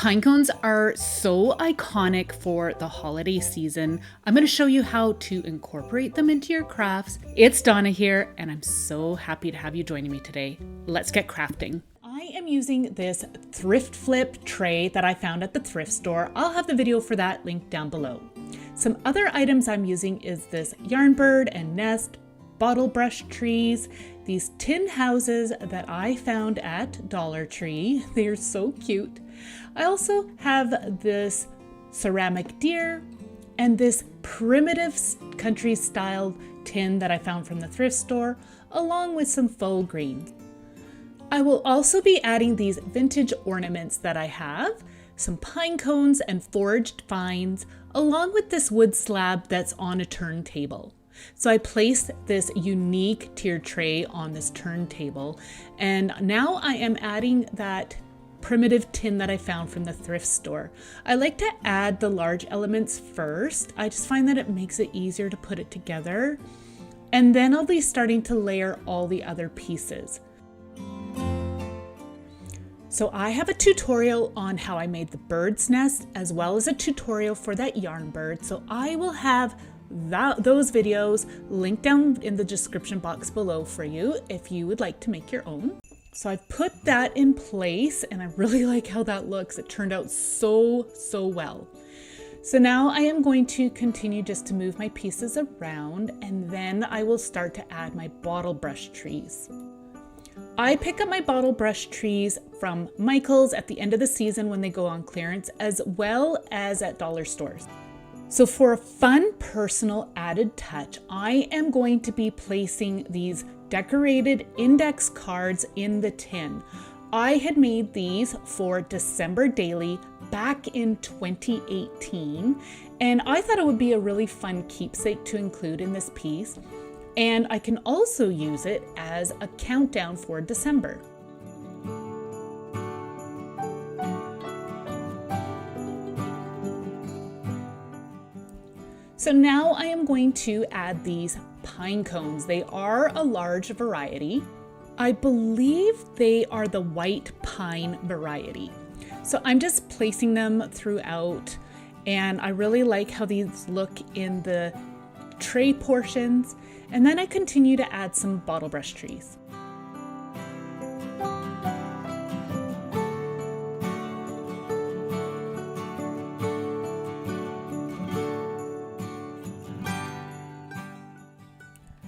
Pine cones are so iconic for the holiday season. I'm going to show you how to incorporate them into your crafts. It's Donna here, and I'm so happy to have you joining me today. Let's get crafting. I am using this thrift flip tray that I found at the thrift store. I'll have the video for that linked down below. Some other items I'm using is this yarn bird and nest, bottle brush trees, these tin houses that I found at Dollar Tree. They're so cute. I also have this ceramic deer and this primitive country style tin that I found from the thrift store, along with some faux green. I will also be adding these vintage ornaments that I have, some pine cones and foraged vines, along with this wood slab that's on a turntable. So I placed this unique tiered tray on this turntable, and now I am adding that primitive tin that I found from the thrift store. I like to add the large elements first. I just find that it makes it easier to put it together. And then I'll be starting to layer all the other pieces. So I have a tutorial on how I made the bird's nest, as well as a tutorial for that yarn bird. So I will have those videos linked down in the description box below for you if you would like to make your own. So I've put that in place, and I really like how that looks. It turned out so well. So now I am going to continue just to move my pieces around, and then I will start to add my bottle brush trees. I pick up my bottle brush trees from Michael's at the end of the season when they go on clearance, as well as at dollar stores. So for a fun, personal added touch, I am going to be placing these decorated index cards in the tin. I had made these for December Daily back in 2018, and I thought it would be a really fun keepsake to include in this piece. And I can also use it as a countdown for December. So now I am going to add these pine cones. They are a large variety. I believe they are the white pine variety. So I'm just placing them throughout, and I really like how these look in the tray portions. And then I continue to add some bottle brush trees.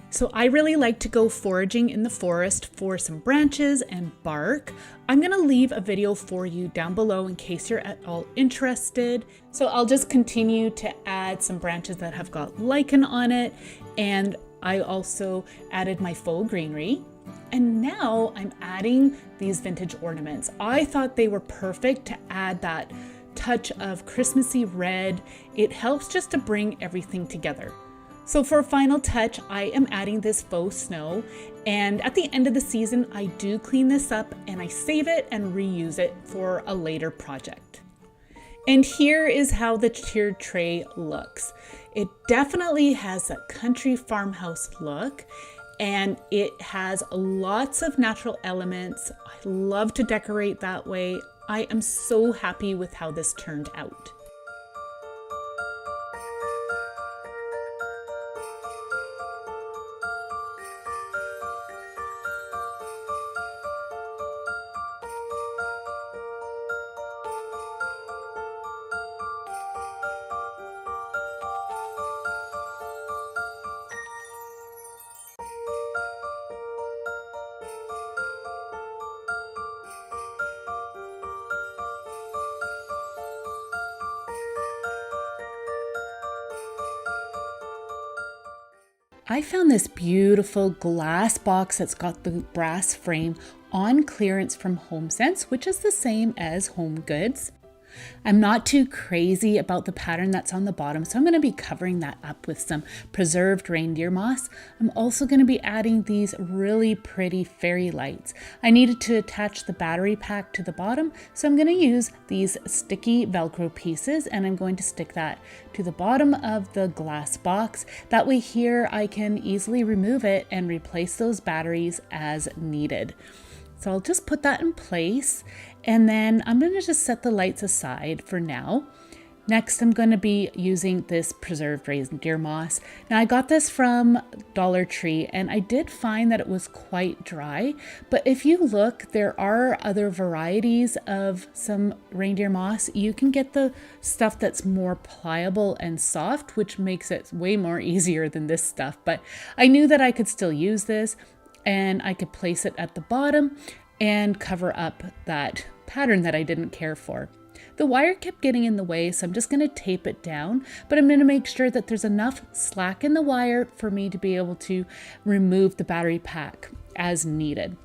So I really like to go foraging in the forest for some branches and bark. I'm gonna leave a video for you down below in case you're at all interested. So I'll just continue to add some branches that have got lichen on it, and I also added my faux greenery. And now I'm adding these vintage ornaments. I thought they were perfect to add that touch of Christmassy red. It helps just to bring everything together. So for a final touch, I am adding this faux snow, and at the end of the season, I do clean this up and I save it and reuse it for a later project. And here is how the tiered tray looks. It definitely has a country farmhouse look, and it has lots of natural elements. I love to decorate that way. I am so happy with how this turned out. I found this beautiful glass box that's got the brass frame on clearance from HomeSense, which is the same as Home Goods. I'm not too crazy about the pattern that's on the bottom, so I'm going to be covering that up with some preserved reindeer moss. I'm also going to be adding these really pretty fairy lights. I needed to attach the battery pack to the bottom, so I'm going to use these sticky Velcro pieces, and I'm going to stick that to the bottom of the glass box. That way here I can easily remove it and replace those batteries as needed. So I'll just put that in place, And then I'm going to just set the lights aside for now. Next, I'm going to be using this preserved reindeer moss. Now, I got this from Dollar Tree, and I did find that it was quite dry. But if you look, there are other varieties of some reindeer moss. You can get the stuff that's more pliable and soft, which makes it way more easier than this stuff. But I knew that I could still use this, and I could place it at the bottom and cover up that pattern that I didn't care for. The wire kept getting in the way, so I'm just going to tape it down, but I'm going to make sure that there's enough slack in the wire for me to be able to remove the battery pack as needed.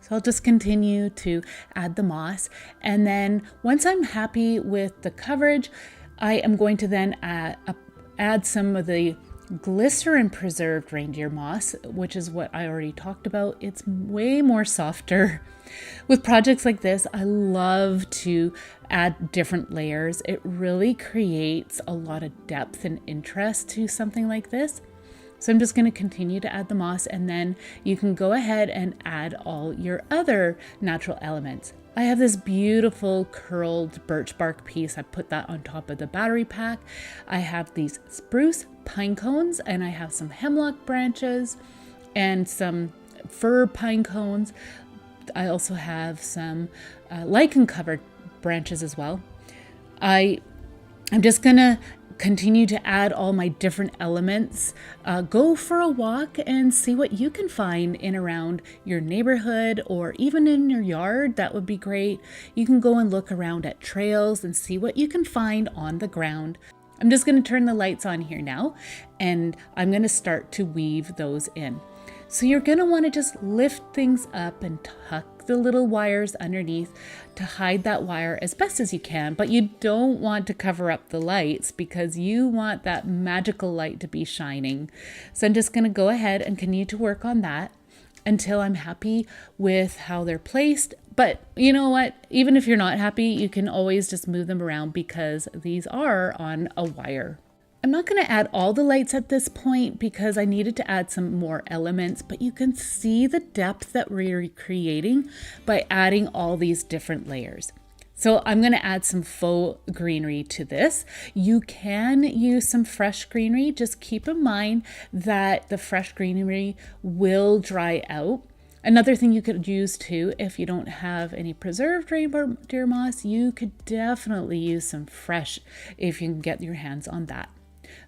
So I'll just continue to add the moss, and then once I'm happy with the coverage, I am going to then add some of the glycerin preserved reindeer moss, which is what I already talked about. It's way more softer. With projects like this, I love to add different layers. It really creates a lot of depth and interest to something like this. So I'm just going to continue to add the moss, and then you can go ahead and add all your other natural elements. I have this beautiful curled birch bark piece. I put that on top of the battery pack. I have these spruce pine cones, and I have some hemlock branches and some fir pine cones. I also have some lichen covered branches as well. I'm just gonna continue to add all my different elements. Go for a walk and see what you can find in around your neighborhood or even in your yard. That would be great. You can go and look around at trails and see what you can find on the ground. I'm just going to turn the lights on here now, and I'm going to start to weave those in. So you're going to want to just lift things up and tuck the little wires underneath to hide that wire as best as you can, but you don't want to cover up the lights because you want that magical light to be shining. So I'm just going to go ahead and continue to work on that until I'm happy with how they're placed. But you know what? Even if you're not happy, you can always just move them around because these are on a wire. I'm not going to add all the lights at this point because I needed to add some more elements, but you can see the depth that we're creating by adding all these different layers. So I'm going to add some faux greenery to this. You can use some fresh greenery. Just keep in mind that the fresh greenery will dry out. Another thing you could use too, if you don't have any preserved reindeer moss, you could definitely use some fresh if you can get your hands on that.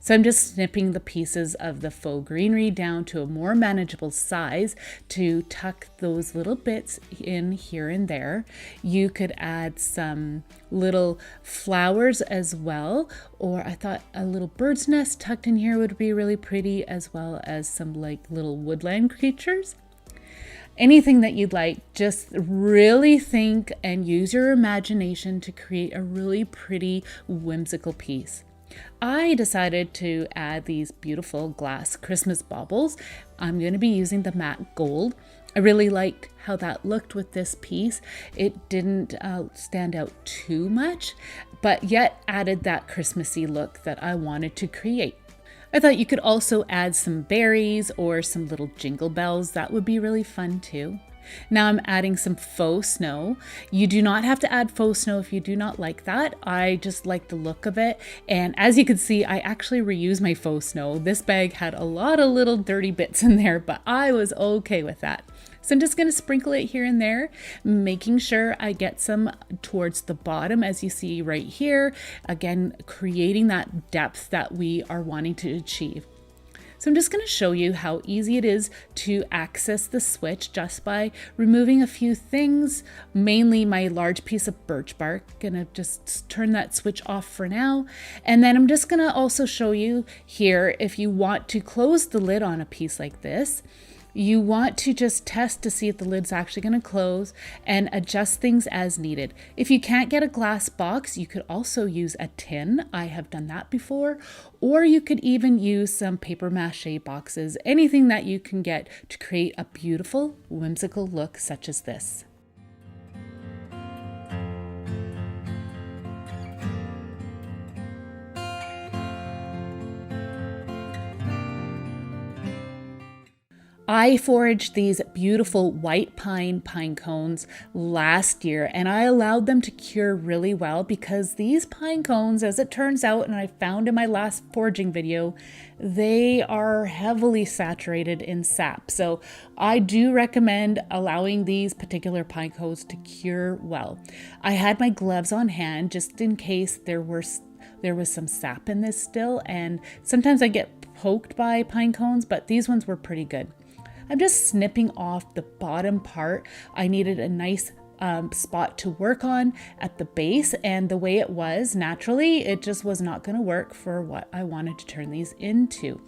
So I'm just snipping the pieces of the faux greenery down to a more manageable size to tuck those little bits in here and there. You could add some little flowers as well, or I thought a little bird's nest tucked in here would be really pretty, as well as some like little woodland creatures. Anything that you'd like, just really think and use your imagination to create a really pretty, whimsical piece. I decided to add these beautiful glass Christmas baubles. I'm going to be using the matte gold. I really liked how that looked with this piece. It didn't stand out too much, but yet added that Christmassy look that I wanted to create. I thought you could also add some berries or some little jingle bells. That would be really fun too. Now I'm adding some faux snow. You do not have to add faux snow if you do not like that. I just like the look of it. And as you can see, I actually reuse my faux snow. This bag had a lot of little dirty bits in there, but I was okay with that. So I'm just going to sprinkle it here and there, making sure I get some towards the bottom, as you see right here. Again, creating that depth that we are wanting to achieve. So I'm just going to show you how easy it is to access the switch just by removing a few things, mainly my large piece of birch bark. Gonna just turn that switch off for now. And then I'm just going to also show you here, if you want to close the lid on a piece like this, you want to just test to see if the lid's actually going to close and adjust things as needed. If you can't get a glass box, you could also use a tin. I have done that before. Or you could even use some paper mache boxes, anything that you can get to create a beautiful, whimsical look such as this. I foraged these beautiful white pine cones last year, and I allowed them to cure really well because these pine cones, as it turns out, and I found in my last foraging video, they are heavily saturated in sap. So I do recommend allowing these particular pine cones to cure well. I had my gloves on hand just in case there was some sap in this still, and sometimes I get poked by pine cones, but these ones were pretty good. I'm just snipping off the bottom part. I needed a nice spot to work on at the base, and the way it was naturally, it just was not going to work for what I wanted to turn these into.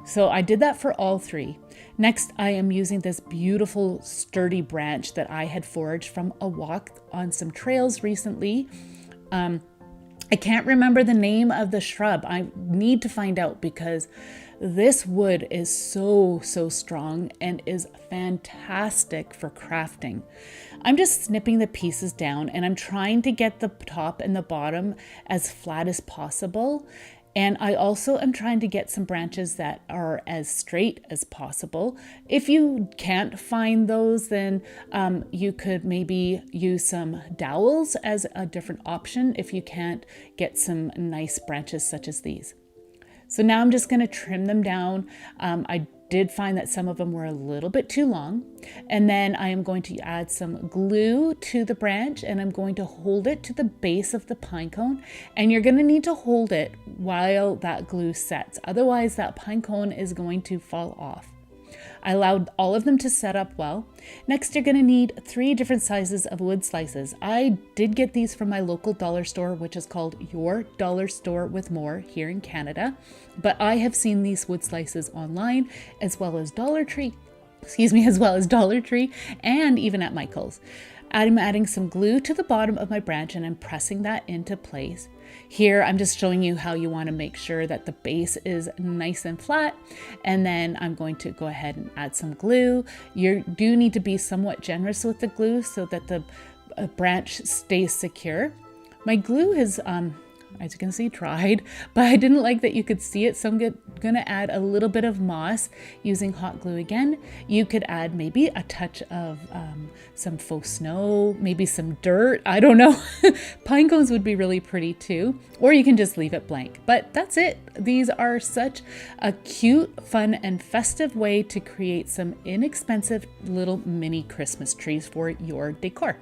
So I did that for all three. Next, I am using this beautiful sturdy branch that I had foraged from a walk on some trails recently. I can't remember the name of the shrub. I need to find out because this wood is so strong and is fantastic for crafting. I'm just snipping the pieces down, and I'm trying to get the top and the bottom as flat as possible. And I also am trying to get some branches that are as straight as possible. If you can't find those, then you could maybe use some dowels as a different option if you can't get some nice branches such as these. So now I'm just going to trim them down. I did find that some of them were a little bit too long. And then I am going to add some glue to the branch, and I'm going to hold it to the base of the pine cone. And you're going to need to hold it while that glue sets. Otherwise, that pine cone is going to fall off. I allowed all of them to set up well. Next, you're going to need 3 different sizes of wood slices. I did get these from my local dollar store, which is called Your Dollar Store with More here in Canada. But I have seen these wood slices online as well as Dollar Tree, and even at Michael's. I'm adding some glue to the bottom of my branch, and I'm pressing that into place. Here, I'm just showing you how you want to make sure that the base is nice and flat. And then I'm going to go ahead and add some glue. You do need to be somewhat generous with the glue so that the branch stays secure. My glue is, as you can see, dried, but I didn't like that you could see it, so I'm gonna add a little bit of moss using hot glue again. You could add maybe a touch of some faux snow, maybe some dirt, I don't know. Pine cones would be really pretty too, or you can just leave it blank. But that's it. These are such a cute, fun, and festive way to create some inexpensive little mini Christmas trees for your decor.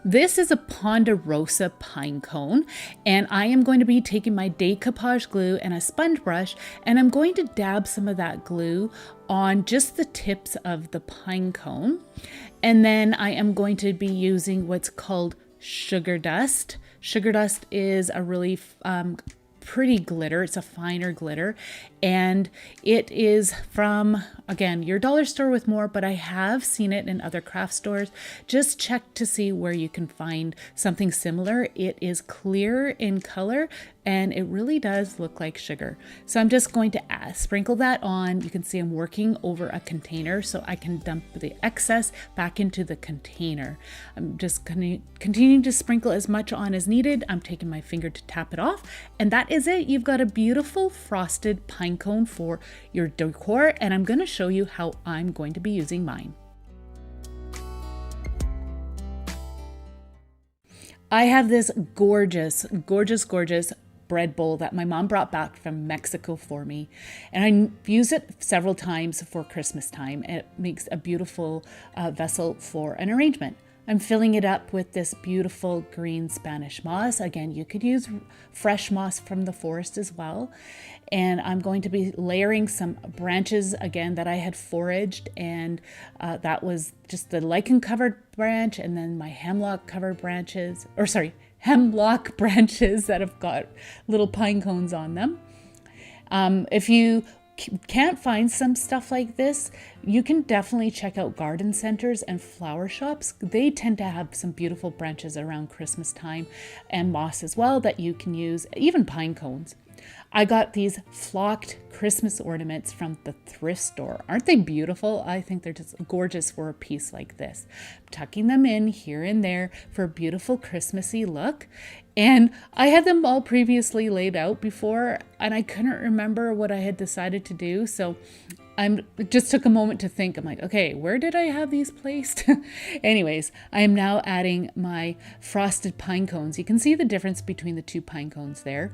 This is a Ponderosa pine cone, and I am going to be taking my decoupage glue and a sponge brush, and I'm going to dab some of that glue on just the tips of the pine cone. And then I am going to be using what's called sugar dust. Sugar dust is a really pretty glitter. It's a finer glitter, and it is from, again, Your Dollar Store with More, but I have seen it in other craft stores. Just check to see where you can find something similar. It is clear in color, and it really does look like sugar. So I'm just going to sprinkle that on. You can see I'm working over a container so I can dump the excess back into the container. I'm just continuing to sprinkle as much on as needed. I'm taking my finger to tap it off, and that is it. You've got a beautiful frosted pine cone for your decor, and I'm going to show you how I'm going to be using mine. I have this gorgeous bread bowl that my mom brought back from Mexico for me, and I use it several times for Christmas time. It makes a beautiful vessel for an arrangement. I'm filling it up with this beautiful green Spanish moss. Again, you could use fresh moss from the forest as well. And I'm going to be layering some branches again that I had foraged, and that was just the lichen covered branch, and then my hemlock branches that have got little pine cones on them. If you can't find some stuff like this, you can definitely check out garden centers and flower shops. They tend to have some beautiful branches around Christmas time, and moss as well that you can use, even pine cones. I got these flocked Christmas ornaments from the thrift store. Aren't they beautiful? I think they're just gorgeous for a piece like this. Tucking them in here and there for a beautiful Christmassy look. And I had them all previously laid out before, and I couldn't remember what I had decided to do. So I just took a moment to think. I'm like, okay, where did I have these placed? Anyways, I am now adding my frosted pine cones. You can see the difference between the two pine cones there.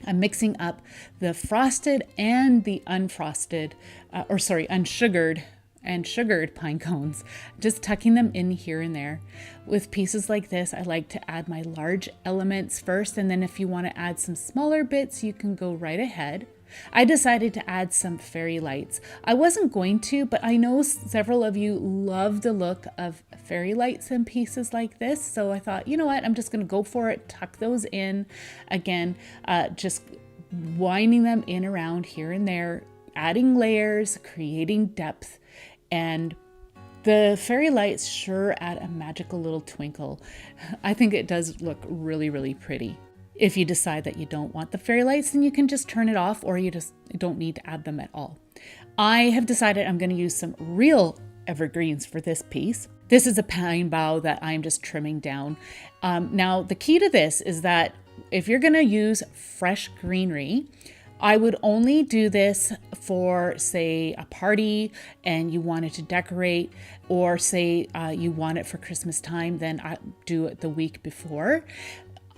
I'm mixing up the frosted and the unfrosted, unsugared and sugared pine cones, just tucking them in here and there. With pieces like this, I like to add my large elements first, and then if you want to add some smaller bits, you can go right ahead. I decided to add some fairy lights. I wasn't going to, but I know several of you love the look of fairy lights in pieces like this. So I thought, you know what, I'm just going to go for it, tuck those in. Again, just winding them in around here and there, adding layers, creating depth, and the fairy lights sure add a magical little twinkle. I think it does look really, really pretty. If you decide that you don't want the fairy lights, then you can just turn it off, or you just don't need to add them at all. I have decided I'm going to use some real evergreens for this piece. This is a pine bough that I'm just trimming down. Now, the key to this is that if you're going to use fresh greenery, I would only do this for, say, a party and you wanted to decorate, or say you want it for Christmas time, then I do it the week before.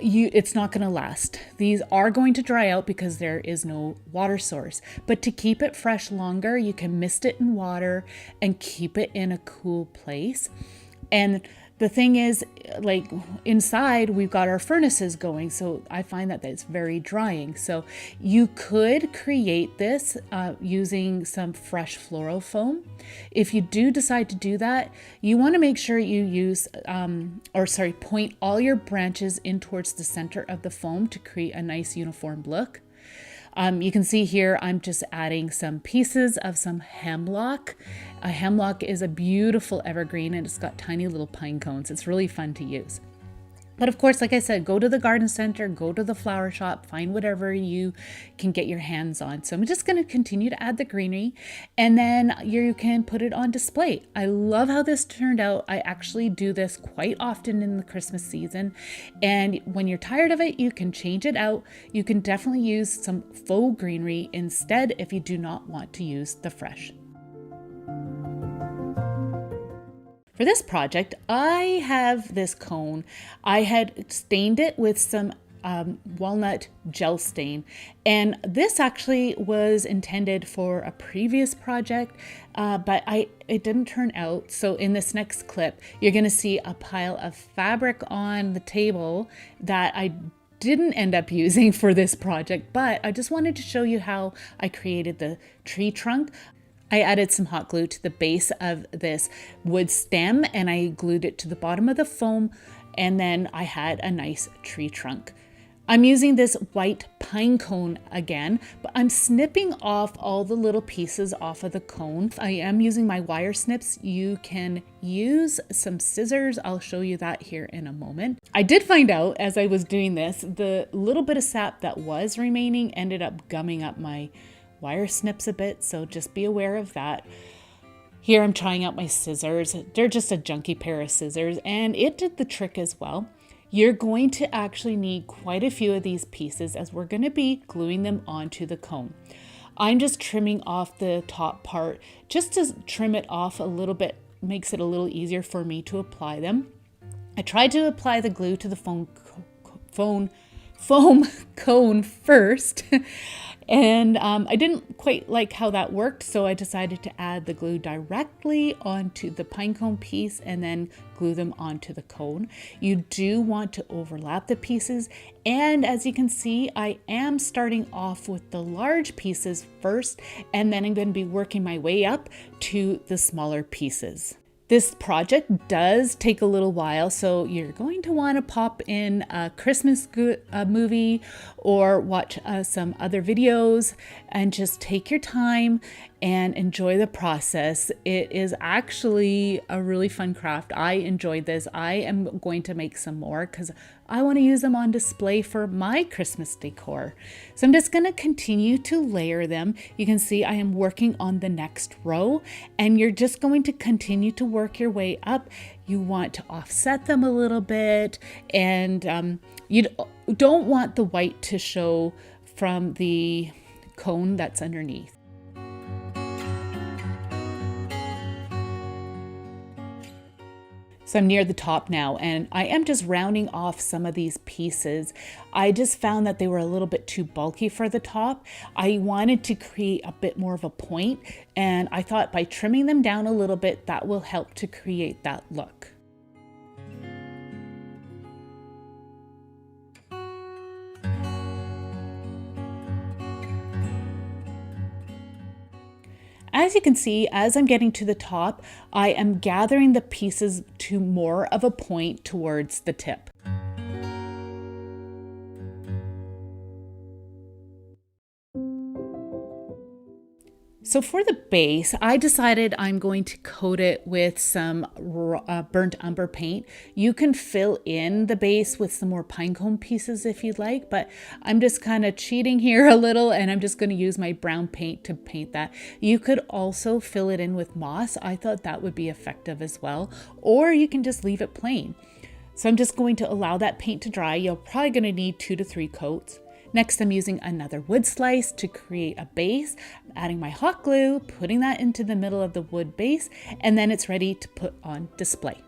It's not going to last. These are going to dry out because there is no water source. But to keep it fresh longer, you can mist it in water and keep it in a cool place. And the thing is, like inside, we've got our furnaces going, so I find that it's very drying. So you could create this using some fresh floral foam. If you do decide to do that, you want to make sure you use, point all your branches in towards the center of the foam to create a nice uniform look. You can see here, I'm just adding some pieces of some hemlock. A hemlock is a beautiful evergreen, and it's got tiny little pine cones. It's really fun to use. But of course, like I said, go to the garden center, go to the flower shop, find whatever you can get your hands on. So I'm just going to continue to add the greenery, and then you can put it on display. I love how this turned out. I actually do this quite often in the Christmas season. And when you're tired of it, you can change it out. You can definitely use some faux greenery instead if you do not want to use the fresh. For this project, I have this cone. I had stained it with some walnut gel stain, and this actually was intended for a previous project, but it didn't turn out. So in this next clip, you're going to see a pile of fabric on the table that I didn't end up using for this project, but I just wanted to show you how I created the tree trunk. I added some hot glue to the base of this wood stem, and I glued it to the bottom of the foam, and then I had a nice tree trunk. I'm using this white pine cone again, but I'm snipping off all the little pieces off of the cone. I am using my wire snips. You can use some scissors. I'll show you that here in a moment. I did find out as I was doing this, the little bit of sap that was remaining ended up gumming up my wire snips a bit, so just be aware of that. Here I'm trying out my scissors. They're just a junky pair of scissors, and it did the trick as well. You're going to actually need quite a few of these pieces as we're going to be gluing them onto the cone. I'm just trimming off the top part just to trim it off a little bit, makes it a little easier for me to apply them. I tried to apply the glue to the foam cone first. And I didn't quite like how that worked, so I decided to add the glue directly onto the pine cone piece and then glue them onto the cone. You do want to overlap the pieces, and as you can see, I am starting off with the large pieces first, and then I'm going to be working my way up to the smaller pieces. This project does take a little while, so you're going to want to pop in a Christmas movie or watch some other videos and just take your time and enjoy the process. It is actually a really fun craft. I enjoyed this. I am going to make some more because I want to use them on display for my Christmas decor. So I'm just going to continue to layer them. You can see I am working on the next row, and you're just going to continue to work your way up. You want to offset them a little bit, and you don't want the white to show from the cone that's underneath. So I'm near the top now, and I am just rounding off some of these pieces. I just found that they were a little bit too bulky for the top. I wanted to create a bit more of a point, and I thought by trimming them down a little bit, that will help to create that look. As you can see, as I'm getting to the top, I am gathering the pieces to more of a point towards the tip. So for the base, I decided I'm going to coat it with some burnt umber paint. You can fill in the base with some more pinecone pieces if you'd like, but I'm just kind of cheating here a little, and I'm just going to use my brown paint to paint that. You could also fill it in with moss. I thought that would be effective as well, or you can just leave it plain. So I'm just going to allow that paint to dry. You're probably going to need 2 to 3 coats. Next, I'm using another wood slice to create a base. I'm adding my hot glue, putting that into the middle of the wood base, and then it's ready to put on display.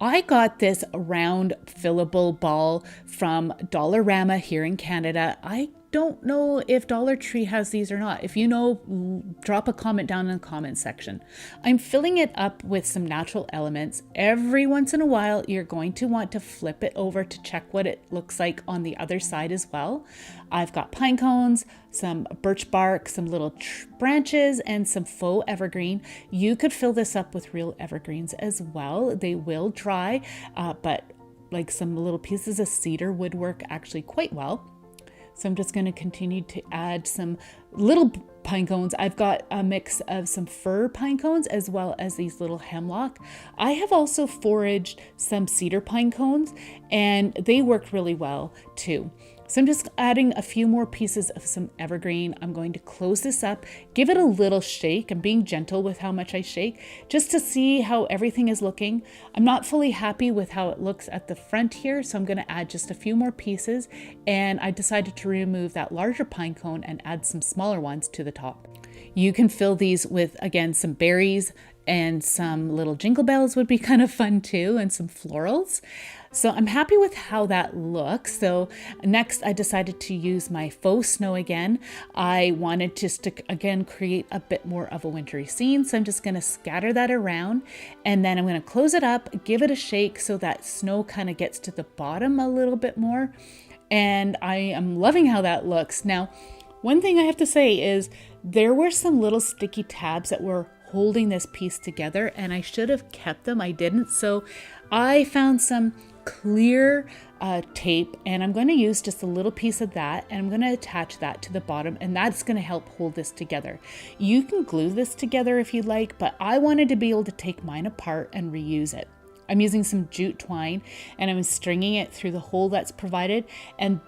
I got this round fillable ball from Dollarama here in Canada. I don't know if Dollar Tree has these or not. If you know, drop a comment down in the comment section. I'm filling it up with some natural elements. Every once in a while, you're going to want to flip it over to check what it looks like on the other side as well. I've got pine cones, some birch bark, some little branches, and some faux evergreen. You could fill this up with real evergreens as well. They will dry, but like some little pieces of cedar would work actually quite well. So I'm just going to continue to add some little pine cones. I've got a mix of some fir pine cones as well as these little hemlock. I have also foraged some cedar pine cones, and they work really well too. So I'm just adding a few more pieces of some evergreen. I'm going to close this up, give it a little shake. I'm being gentle with how much I shake just to see how everything is looking. I'm not fully happy with how it looks at the front here, so I'm going to add just a few more pieces, and I decided to remove that larger pine cone and add some smaller ones to the top. You can fill these with, again, some berries, and some little jingle bells would be kind of fun too, and some florals. So I'm happy with how that looks. So next I decided to use my faux snow again. I wanted just to again create a bit more of a wintry scene. So I'm just going to scatter that around, and then I'm going to close it up, give it a shake so that snow kind of gets to the bottom a little bit more. And I am loving how that looks. Now, one thing I have to say is there were some little sticky tabs that were holding this piece together, and I should have kept them. I didn't. So I found some clear tape, and I'm going to use just a little piece of that, and I'm going to attach that to the bottom, and that's going to help hold this together. You can glue this together if you like, but I wanted to be able to take mine apart and reuse it. I'm using some jute twine, and I'm stringing it through the hole that's provided, and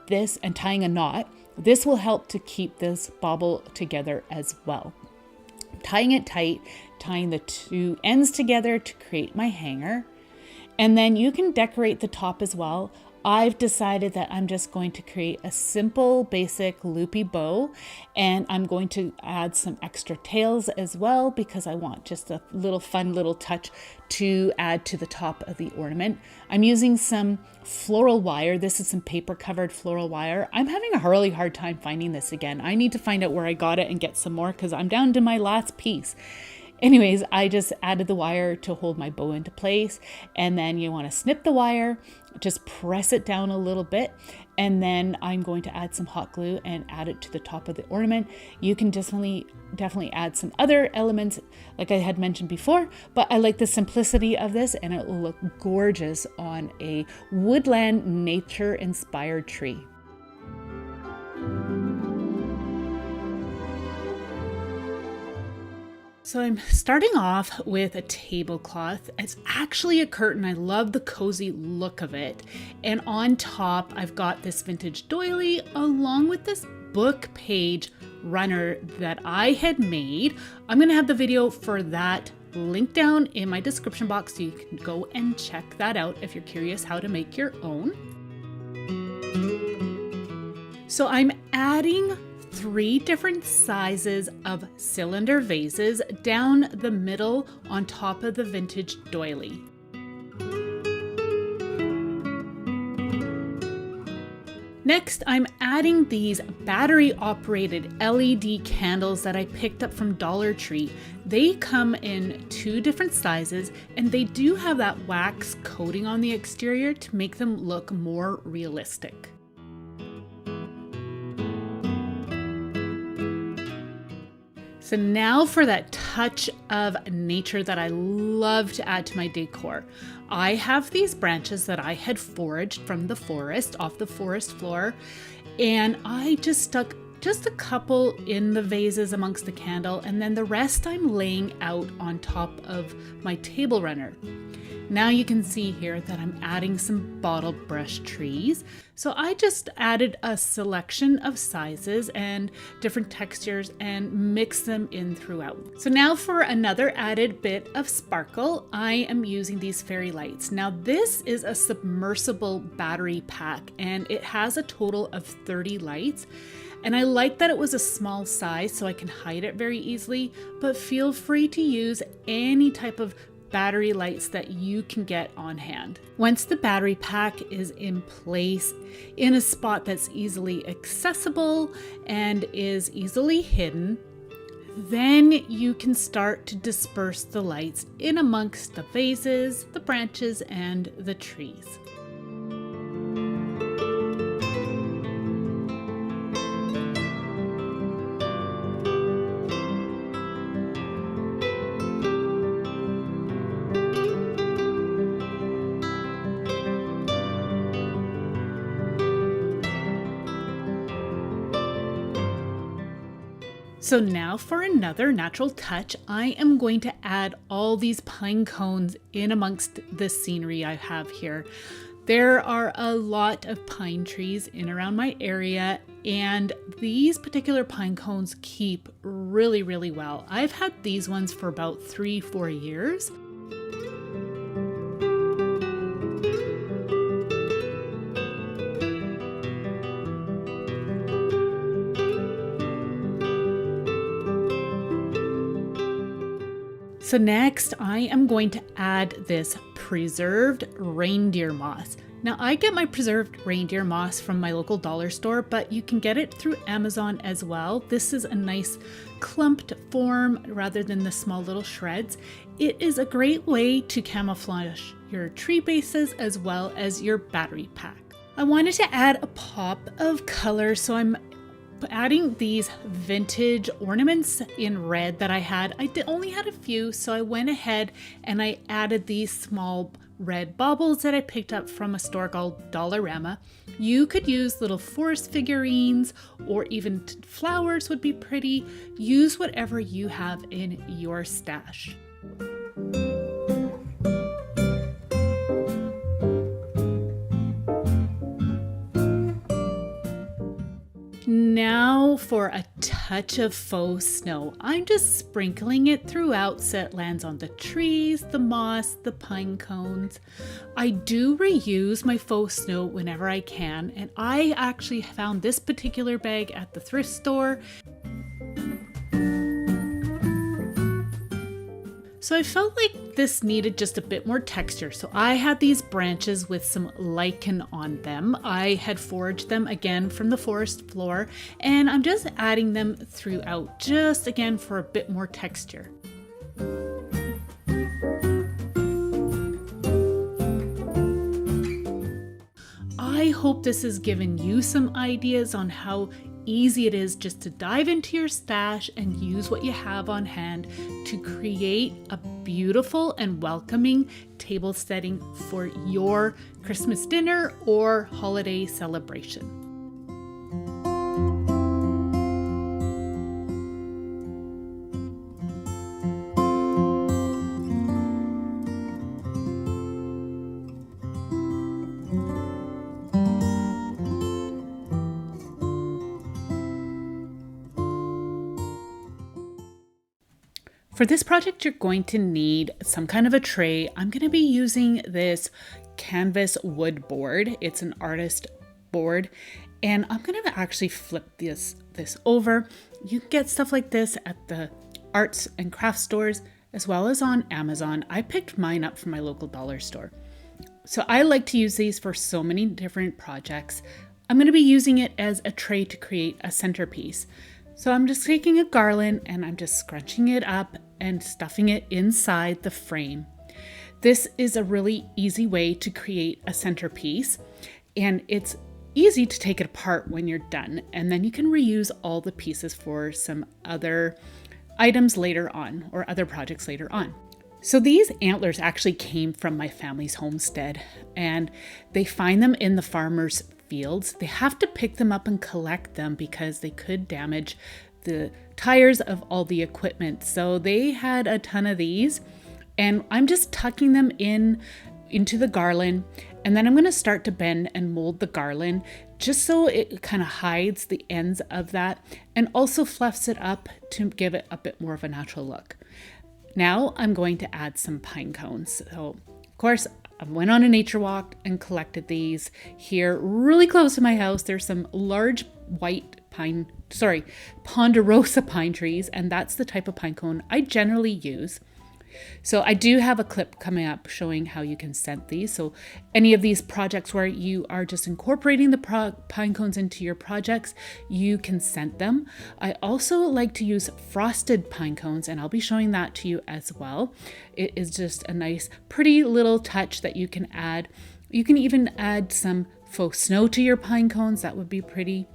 tying a knot. This will help to keep this bauble together as well. Tying it tight, tying the two ends together to create my hanger. And then you can decorate the top as well. I've decided that I'm just going to create a simple, basic loopy bow, and I'm going to add some extra tails as well because I want just a little fun little touch to add to the top of the ornament. I'm using some floral wire. This is some paper covered floral wire. I'm having a really hard time finding this again. I need to find out where I got it and get some more because I'm down to my last piece. Anyways, I just added the wire to hold my bow into place, and then you want to snip the wire, just press it down a little bit, and then I'm going to add some hot glue and add it to the top of the ornament. You can definitely add some other elements like I had mentioned before, but I like the simplicity of this, and it will look gorgeous on a woodland nature inspired tree. So I'm starting off with a tablecloth. It's actually a curtain. I love the cozy look of it. And on top, I've got this vintage doily along with this book page runner that I had made. I'm going to have the video for that linked down in my description box, so you can go and check that out if you're curious how to make your own. So I'm adding 3 different sizes of cylinder vases down the middle on top of the vintage doily. Next, I'm adding these battery operated LED candles that I picked up from Dollar Tree. They come in 2 different sizes, and they do have that wax coating on the exterior to make them look more realistic. So now for that touch of nature that I love to add to my decor. I have these branches that I had foraged from the forest, off the forest floor, and I just stuck just a couple in the vases amongst the candle, and then the rest I'm laying out on top of my table runner. Now you can see here that I'm adding some bottle brush trees. So I just added a selection of sizes and different textures and mix them in throughout. So now for another added bit of sparkle, I am using these fairy lights. Now this is a submersible battery pack, and it has a total of 30 lights. And I like that it was a small size so I can hide it very easily, but feel free to use any type of battery lights that you can get on hand. Once the battery pack is in place in a spot that's easily accessible and is easily hidden, then you can start to disperse the lights in amongst the vases, the branches, and the trees. So now for another natural touch, I am going to add all these pine cones in amongst the scenery I have here. There are a lot of pine trees in around my area, and these particular pine cones keep really, really well. I've had these ones for about 3-4 years. So next, I am going to add this preserved reindeer moss. Now I get my preserved reindeer moss from my local dollar store, but you can get it through Amazon as well. This is a nice clumped form rather than the small little shreds. It is a great way to camouflage your tree bases as well as your battery pack. I wanted to add a pop of color, so I'm adding these vintage ornaments in red that I had. Only had a few, so I went ahead and I added these small red baubles that I picked up from a store called Dollarama. You could use little forest figurines, or even flowers would be pretty. Use whatever you have in your stash. Now for a touch of faux snow. I'm just sprinkling it throughout so it lands on the trees, the moss, the pine cones. I do reuse my faux snow whenever I can, and I actually found this particular bag at the thrift store. So I felt like this needed just a bit more texture. So I had these branches with some lichen on them. I had foraged them again from the forest floor, and I'm just adding them throughout, just again for a bit more texture. I hope this has given you some ideas on how easy it is just to dive into your stash and use what you have on hand to create a beautiful and welcoming table setting for your Christmas dinner or holiday celebration. For this project, you're going to need some kind of a tray. I'm going to be using this canvas wood board. It's an artist board, and I'm going to actually flip this over. You can get stuff like this at the arts and craft stores as well as on Amazon. I picked mine up from my local dollar store. So I like to use these for so many different projects. I'm going to be using it as a tray to create a centerpiece. So I'm just taking a garland and I'm just scrunching it up and stuffing it inside the frame. This is a really easy way to create a centerpiece, and it's easy to take it apart when you're done, and then you can reuse all the pieces for some other items later on or other projects later on. So these antlers actually came from my family's homestead, and they find them in the farmers' fields. They have to pick them up and collect them because they could damage the tires of all the equipment. So they had a ton of these, and I'm just tucking them into the garland, and then I'm going to start to bend and mold the garland just so it kind of hides the ends of that and also fluffs it up to give it a bit more of a natural look. Now I'm going to add some pine cones. So of course I went on a nature walk and collected these here really close to my house. There's some large white ponderosa pine trees, and that's the type of pine cone I generally use. So I do have a clip coming up showing how you can scent these. So any of these projects where you are just incorporating the pine cones into your projects, you can scent them. I also like to use frosted pine cones, and I'll be showing that to you as well. It is just a nice, pretty little touch that you can add. You can even add some faux snow to your pine cones. That would be pretty.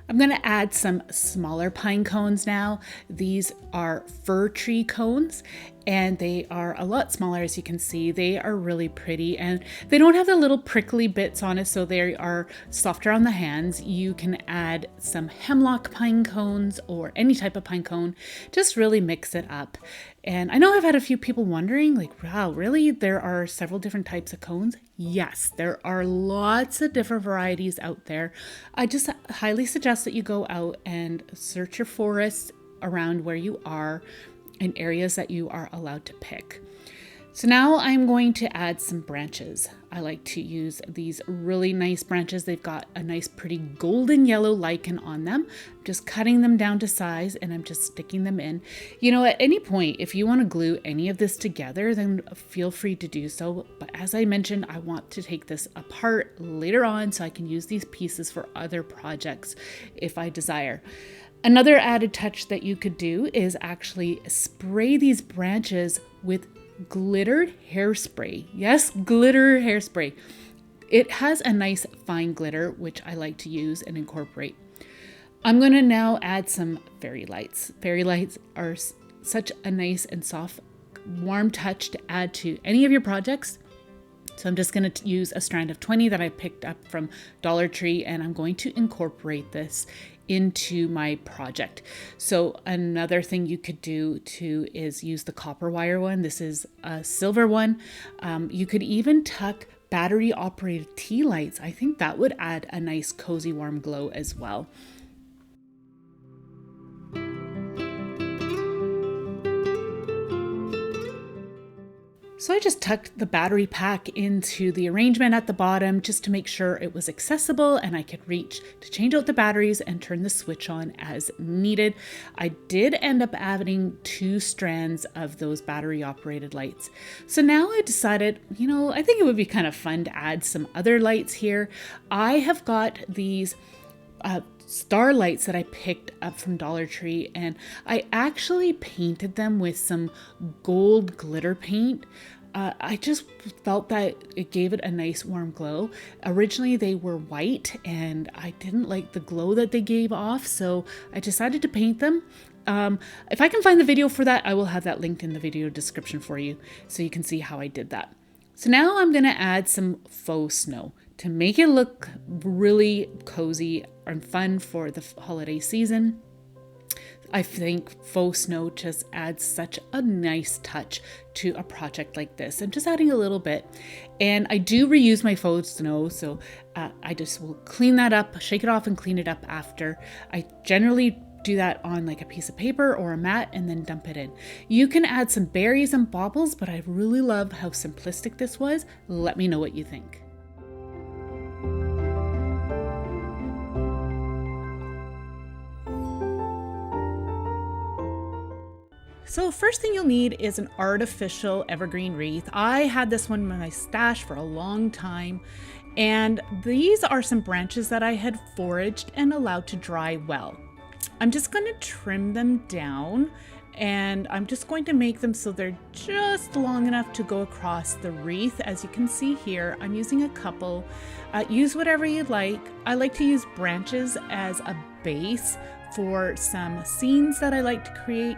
I'm going to add some smaller pine cones now. These are fir tree cones, and they are a lot smaller, as you can see. They are really pretty, and they don't have the little prickly bits on it, so they are softer on the hands. You can add some hemlock pine cones or any type of pine cone. Just really mix it up. And I know I've had a few people wondering, like, wow, really? There are several different types of cones? Yes, there are lots of different varieties out there. I just highly suggest that you go out and search your forests around where you are in areas that you are allowed to pick. So now I'm going to add some branches. I like to use these really nice branches. They've got a nice pretty golden yellow lichen on them. I'm just cutting them down to size, and I'm just sticking them in. You know, at any point, if you want to glue any of this together, then feel free to do so. But as I mentioned, I want to take this apart later on so I can use these pieces for other projects if I desire. Another added touch that you could do is actually spray these branches with glittered hairspray. Yes, glitter hairspray. It has a nice fine glitter, which I like to use and incorporate. I'm going to now add some fairy lights. Fairy lights are such a nice and soft, warm touch to add to any of your projects. So I'm just going to use a strand of 20 that I picked up from Dollar Tree, and I'm going to incorporate this into my project. So another thing you could do too is use the copper wire one. This is a silver one. You could even tuck battery operated tea lights. I think that would add a nice cozy warm glow as well. So I just tucked the battery pack into the arrangement at the bottom just to make sure it was accessible and I could reach to change out the batteries and turn the switch on as needed. I did end up adding 2 strands of those battery operated lights. So now I decided, I think it would be kind of fun to add some other lights here. I have got these star lights that I picked up from Dollar Tree, and I actually painted them with some gold glitter paint. I just felt that it gave it a nice warm glow. Originally they were white and I didn't like the glow that they gave off, so I decided to paint them. If I can find the video for that, I will have that linked in the video description for you so you can see how I did that. So now I'm gonna add some faux snow to make it look really cozy and fun for the holiday season. I think faux snow just adds such a nice touch to a project like this. I'm just adding a little bit, and I do reuse my faux snow, so I just will clean that up, shake it off and clean it up after. I generally do that on like a piece of paper or a mat and then dump it in. You can add some berries and baubles, but I really love how simplistic this was. Let me know what you think. So first thing you'll need is an artificial evergreen wreath. I had this one in my stash for a long time, and these are some branches that I had foraged and allowed to dry well. I'm just going to trim them down, and I'm just going to make them so they're just long enough to go across the wreath. As you can see here, I'm using a couple. Use whatever you like. I like to use branches as a base for some scenes that I like to create.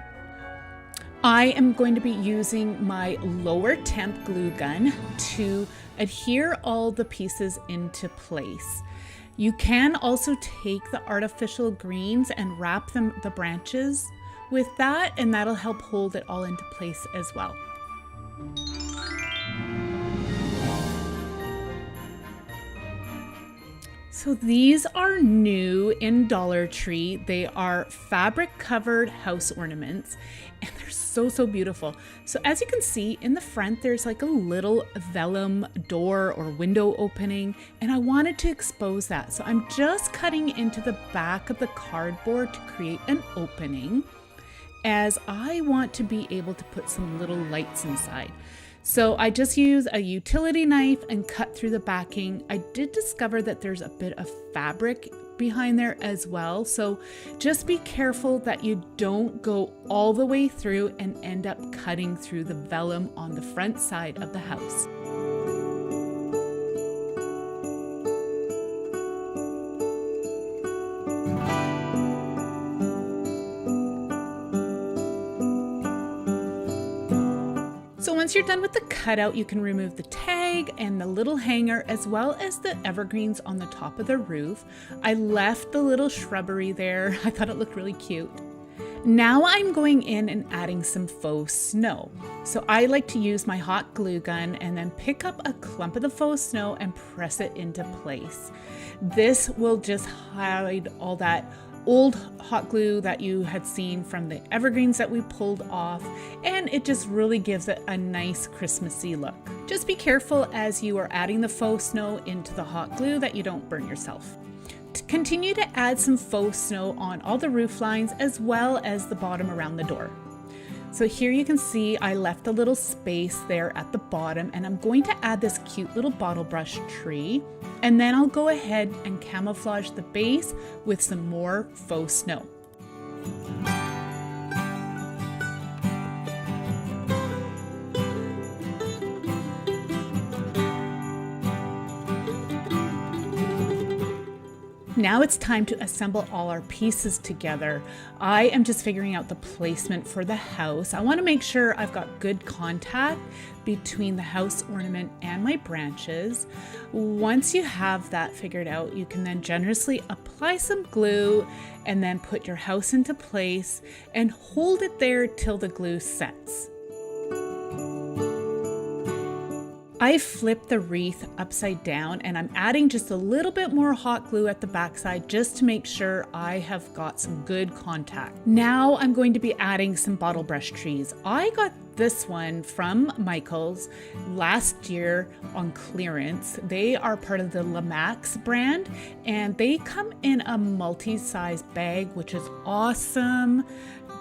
I am going to be using my lower temp glue gun to adhere all the pieces into place. You can also take the artificial greens and wrap the branches with that, and that'll help hold it all into place as well. So these are new in Dollar Tree. They are fabric covered house ornaments, and they're so beautiful. So as you can see in the front, there's like a little vellum door or window opening, and I wanted to expose that. So I'm just cutting into the back of the cardboard to create an opening, as I want to be able to put some little lights inside. So I just use a utility knife and cut through the backing. I did discover that there's a bit of fabric behind there as well. So just be careful that you don't go all the way through and end up cutting through the vellum on the front side of the house. So once you're done with the cutout, you can remove the tag and the little hanger, as well as the evergreens on the top of the roof. I left the little shrubbery there. I thought it looked really cute. Now I'm going in and adding some faux snow. So I like to use my hot glue gun and then pick up a clump of the faux snow and press it into place. This will just hide all that old hot glue that you had seen from the evergreens that we pulled off, and it just really gives it a nice Christmassy look. Just be careful as you are adding the faux snow into the hot glue that you don't burn yourself. Continue to add some faux snow on all the roof lines as well as the bottom around the door. So here you can see I left a little space there at the bottom, and I'm going to add this cute little bottle brush tree, and then I'll go ahead and camouflage the base with some more faux snow. Now it's time to assemble all our pieces together. I am just figuring out the placement for the house. I want to make sure I've got good contact between the house ornament and my branches. Once you have that figured out, you can then generously apply some glue and then put your house into place and hold it there till the glue sets. I flipped the wreath upside down, and I'm adding just a little bit more hot glue at the backside just to make sure I have got some good contact. Now I'm going to be adding some bottle brush trees. I got this one from Michael's last year on clearance. They are part of the Lamax brand, and they come in a multi-size bag, which is awesome.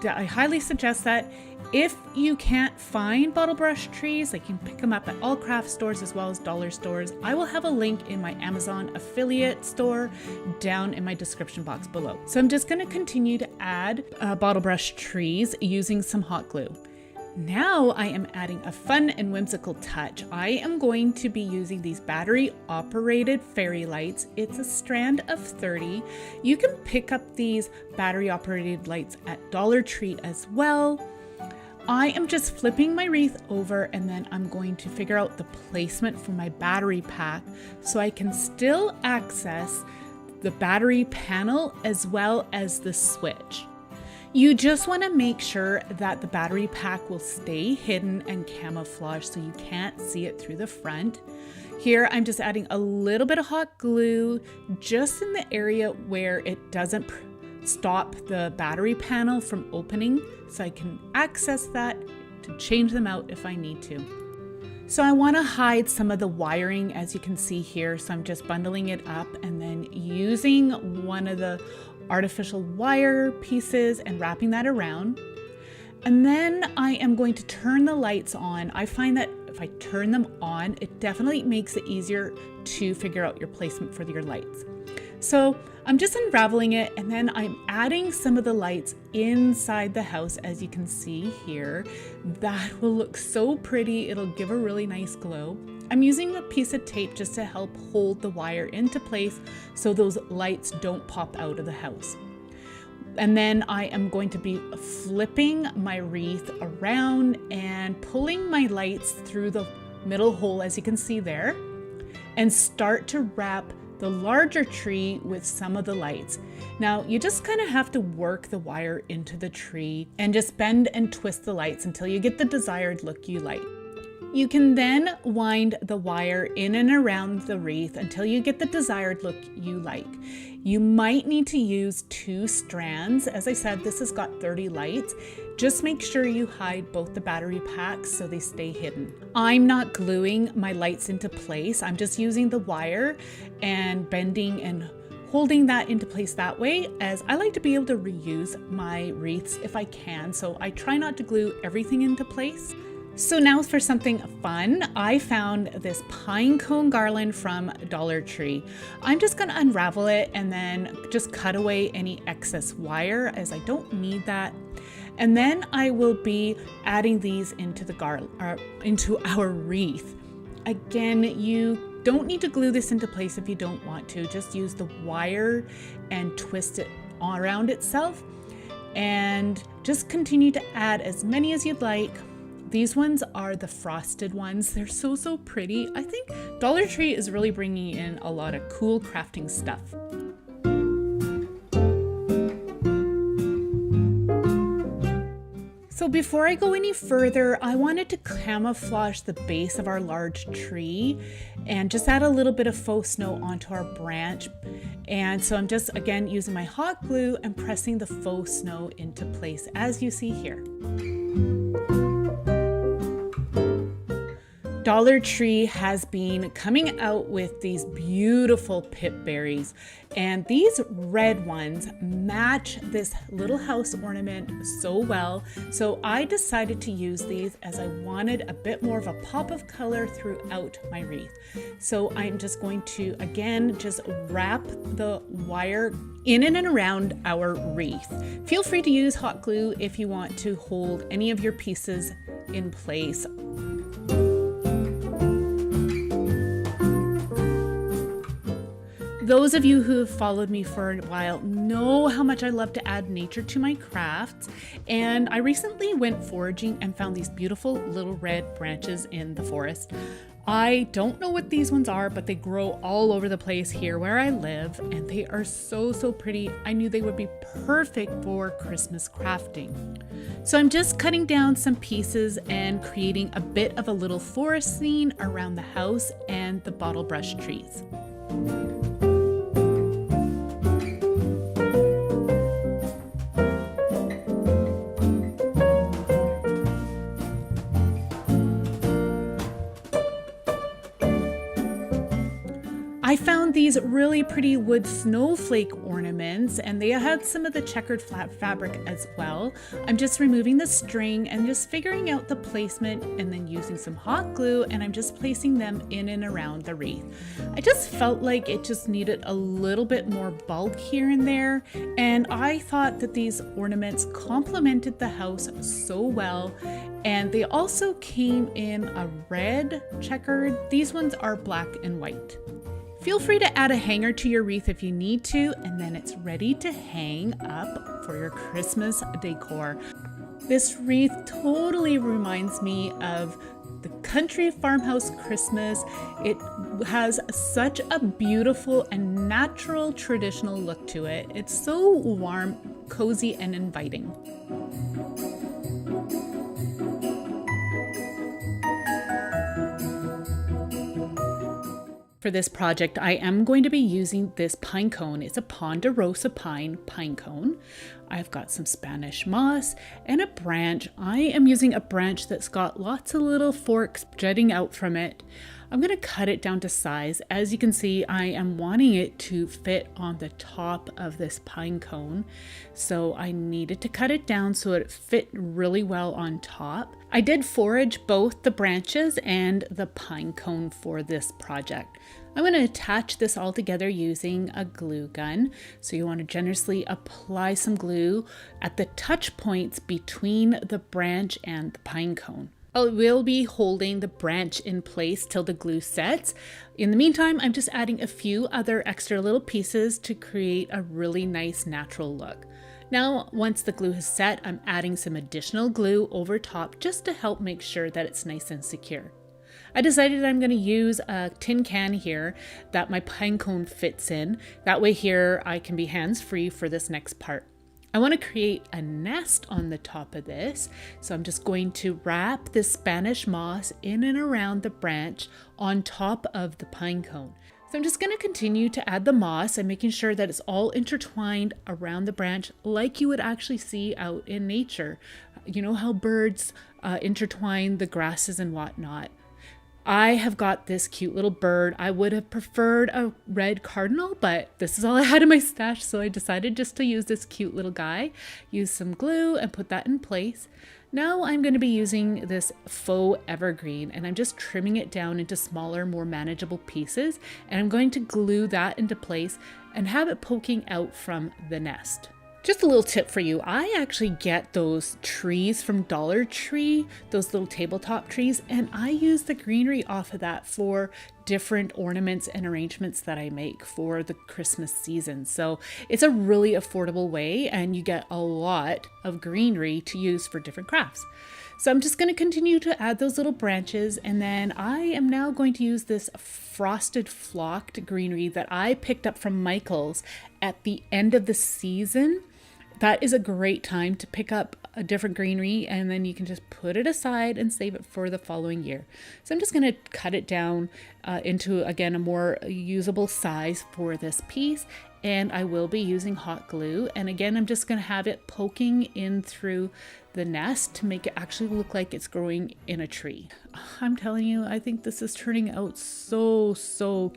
I highly suggest that. If you can't find bottle brush trees, like you can pick them up at all craft stores as well as dollar stores. I will have a link in my Amazon affiliate store down in my description box below. So I'm just going to continue to add bottle brush trees using some hot glue. Now I am adding a fun and whimsical touch. I am going to be using these battery operated fairy lights. It's a strand of 30. You can pick up these battery operated lights at Dollar Tree as well. I am just flipping my wreath over and then I'm going to figure out the placement for my battery pack so I can still access the battery panel as well as the switch. You just want to make sure that the battery pack will stay hidden and camouflaged so you can't see it through the front. Here I'm just adding a little bit of hot glue just in the area where it doesn't stop the battery panel from opening so I can access that to change them out if I need to. So I want to hide some of the wiring as you can see here, so I'm just bundling it up and then using one of the artificial wire pieces and wrapping that around. And then I am going to turn the lights on. I find that if I turn them on, it definitely makes it easier to figure out your placement for your lights. So I'm just unraveling it and then I'm adding some of the lights inside the house as you can see here. That will look so pretty. It'll give a really nice glow. I'm using a piece of tape just to help hold the wire into place so those lights don't pop out of the house. And then I am going to be flipping my wreath around and pulling my lights through the middle hole as you can see there and start to wrap the larger tree with some of the lights. Now you just kind of have to work the wire into the tree and just bend and twist the lights until you get the desired look you like. You can then wind the wire in and around the wreath until you get the desired look you like. You might need to use 2 strands. As I said, this has got 30 lights. Just make sure you hide both the battery packs so they stay hidden. I'm not gluing my lights into place. I'm just using the wire and bending and holding that into place that way, as I like to be able to reuse my wreaths if I can. So I try not to glue everything into place. So now for something fun, I found this pine cone garland from Dollar Tree. I'm just gonna unravel it and then just cut away any excess wire as I don't need that. And then I will be adding these into into our wreath. Again, you don't need to glue this into place if you don't want to. Just use the wire and twist it around itself and just continue to add as many as you'd like. These ones are the frosted ones. They're so pretty. I think Dollar Tree is really bringing in a lot of cool crafting stuff. So before I go any further, I wanted to camouflage the base of our large tree and just add a little bit of faux snow onto our branch. And so I'm just, again, using my hot glue and pressing the faux snow into place as you see here. Dollar Tree has been coming out with these beautiful pip berries, and these red ones match this little house ornament so well. So I decided to use these as I wanted a bit more of a pop of color throughout my wreath. So I'm just going to, again, just wrap the wire in and around our wreath. Feel free to use hot glue if you want to hold any of your pieces in place. Those of you who have followed me for a while know how much I love to add nature to my crafts, and I recently went foraging and found these beautiful little red branches in the forest. I don't know what these ones are, but they grow all over the place here where I live, and they are so pretty. I knew they would be perfect for Christmas crafting. So I'm just cutting down some pieces and creating a bit of a little forest scene around the house and the bottle brush trees. I found found these really pretty wood snowflake ornaments, and they had some of the checkered flat fabric as well. I'm just removing the string and just figuring out the placement and then using some hot glue, and I'm just placing them in and around the wreath. I just felt like it just needed a little bit more bulk here and there, and I thought that these ornaments complemented the house so well. And they also came in a red checkered. These ones are black and white. Feel free to add a hanger to your wreath if you need to, and then it's ready to hang up for your Christmas decor. This wreath totally reminds me of the country farmhouse Christmas. It has such a beautiful and natural traditional look to it. It's so warm, cozy, and inviting. For this project, I am going to be using this pine cone. It's a ponderosa pine cone. I've got some Spanish moss and a branch. I am using a branch that's got lots of little forks jutting out from it. I'm going to cut it down to size. As you can see, I am wanting it to fit on the top of this pine cone. So I needed to cut it down so it fit really well on top. I did forage both the branches and the pine cone for this project. I'm going to attach this all together using a glue gun. So you want to generously apply some glue at the touch points between the branch and the pine cone. I will be holding the branch in place till the glue sets. In the meantime, I'm just adding a few other extra little pieces to create a really nice natural look. Now, once the glue is set, I'm adding some additional glue over top just to help make sure that it's nice and secure. I decided I'm going to use a tin can here that my pine cone fits in. That way here I can be hands-free for this next part. I want to create a nest on the top of this, so I'm just going to wrap this Spanish moss in and around the branch on top of the pine cone. So I'm just going to continue to add the moss and making sure that it's all intertwined around the branch like you would actually see out in nature. You know how birds intertwine the grasses and whatnot. I have got this cute little bird. I would have preferred a red cardinal, but this is all I had in my stash, so I decided just to use this cute little guy. Use some glue and put that in place. Now I'm going to be using this faux evergreen, and I'm just trimming it down into smaller, more manageable pieces, and I'm going to glue that into place and have it poking out from the nest. Just a little tip for you, I actually get those trees from Dollar Tree, those little tabletop trees, and I use the greenery off of that for different ornaments and arrangements that I make for the Christmas season. So it's a really affordable way, and you get a lot of greenery to use for different crafts. So I'm just going to continue to add those little branches, and then I am now going to use this frosted flocked greenery that I picked up from Michael's at the end of the season. That is a great time to pick up a different greenery, and then you can just put it aside and save it for the following year. So I'm just going to cut it down into, again, a more usable size for this piece. And I will be using hot glue. And again, I'm just going to have it poking in through the nest to make it actually look like it's growing in a tree. I'm telling you, I think this is turning out so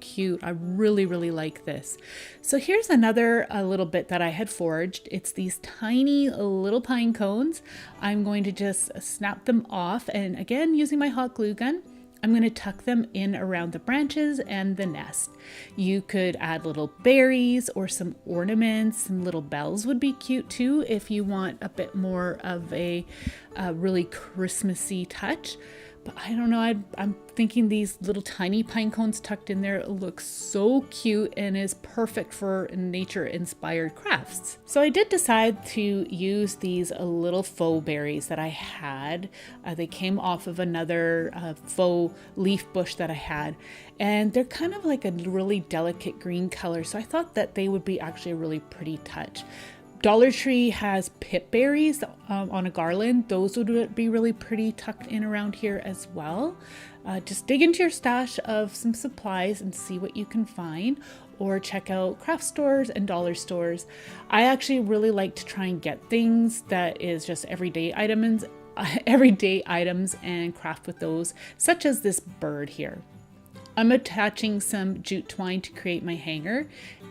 cute. I really like this. So here's another little bit that I had foraged. It's these tiny little pine cones. I'm going to just snap them off, and again, using my hot glue gun, I'm going to tuck them in around the branches and the nest. You could add little berries or some ornaments. Some little bells would be cute too if you want a bit more of a really Christmassy touch. But I don't know, I'm thinking these little tiny pine cones tucked in there look so cute and is perfect for nature-inspired crafts. So I did decide to use these little faux berries that I had. They came off of another faux leaf bush that I had, and they're kind of like a really delicate green color, so I thought that they would be actually a really pretty touch. Dollar Tree has pip berries on a garland. Those would be really pretty tucked in around here as well. Just dig into your stash of some supplies and see what you can find, or check out craft stores and dollar stores. I actually really like to try and get things that is just everyday items and craft with those, such as this bird here. I'm attaching some jute twine to create my hanger,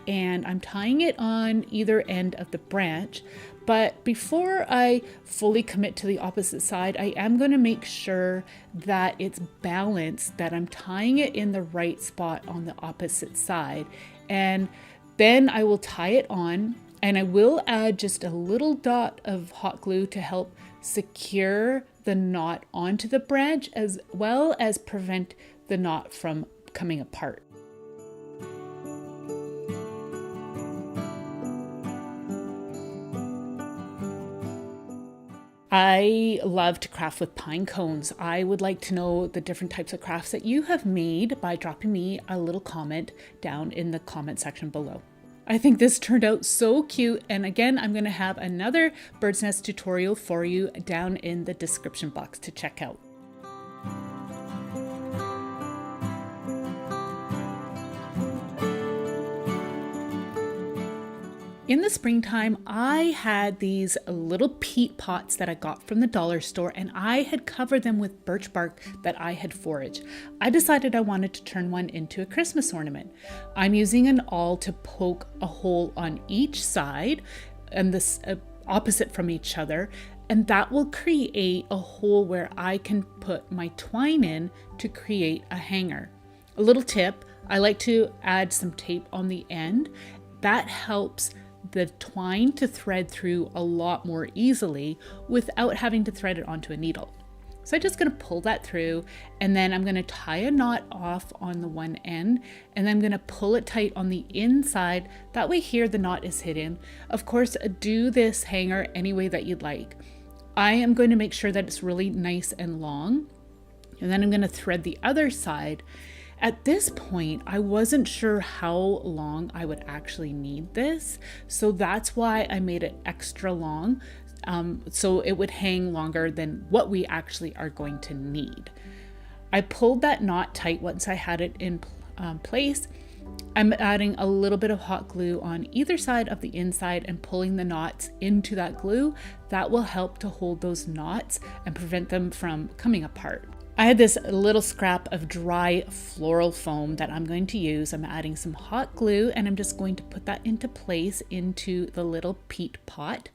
and I'm tying it on either end of the branch. But before I fully commit to the opposite side, I am going to make sure that it's balanced, that I'm tying it in the right spot on the opposite side. And then I will tie it on, and I will add just a little dot of hot glue to help secure the knot onto the branch, as well as prevent the knot from coming apart. I love to craft with pine cones. I would like to know the different types of crafts that you have made by dropping me a little comment down in the comment section below. I think this turned out so cute, and again, I'm going to have another bird's nest tutorial for you down in the description box to check out. In the springtime, I had these little peat pots that I got from the dollar store, and I had covered them with birch bark that I had foraged. I decided I wanted to turn one into a Christmas ornament. I'm using an awl to poke a hole on each side and this opposite from each other, and that will create a hole where I can put my twine in to create a hanger. A little tip, I like to add some tape on the end. That helps the twine to thread through a lot more easily without having to thread it onto a needle. So I'm just going to pull that through, and then I'm going to tie a knot off on the one end, and then I'm going to pull it tight on the inside. That way here the knot is hidden. Of course, do this hanger any way that you'd like. I am going to make sure that it's really nice and long, and then I'm going to thread the other side. At this point, I wasn't sure how long I would actually need this, so that's why I made it extra long, so it would hang longer than what we actually are going to need. I pulled that knot tight once I had it in place. I'm adding a little bit of hot glue on either side of the inside and pulling the knots into that glue. That will help to hold those knots and prevent them from coming apart. I had this little scrap of dry floral foam that I'm going to use. I'm adding some hot glue, and I'm just going to put that into place into the little peat pot.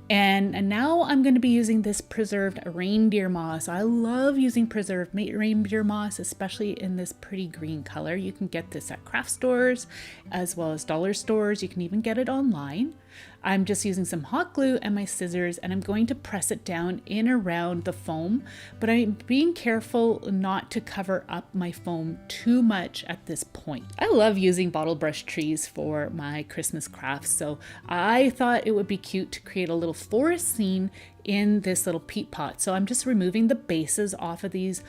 And now I'm going to be using this preserved reindeer moss. I love using preserved reindeer moss, especially in this pretty green color. You can get this at craft stores as well as dollar stores. You can even get it online. I'm just using some hot glue and my scissors, and I'm going to press it down in around the foam, but I'm being careful not to cover up my foam too much at this point. I love using bottle brush trees for my Christmas crafts, so I thought it would be cute to create a little forest scene in this little peat pot. So I'm just removing the bases off of these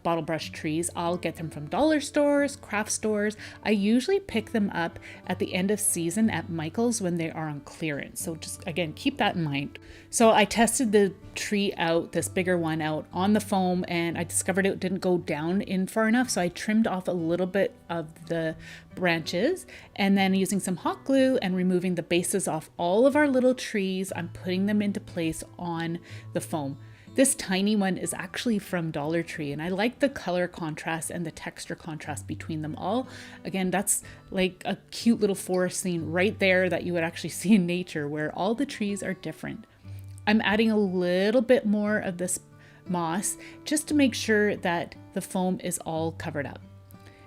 bottle brush trees. I'll get them from dollar stores, craft stores. I usually pick them up at the end of season at Michael's when they are on clearance. So just again, keep that in mind. So I tested the tree out, this bigger one out on the foam, and I discovered it didn't go down in far enough. So I trimmed off a little bit of the branches, and then using some hot glue and removing the bases off all of our little trees, I'm putting them into place on the foam. This tiny one is actually from Dollar Tree, and I like the color contrast and the texture contrast between them all. Again, that's like a cute little forest scene right there that you would actually see in nature where all the trees are different. I'm adding a little bit more of this moss just to make sure that the foam is all covered up.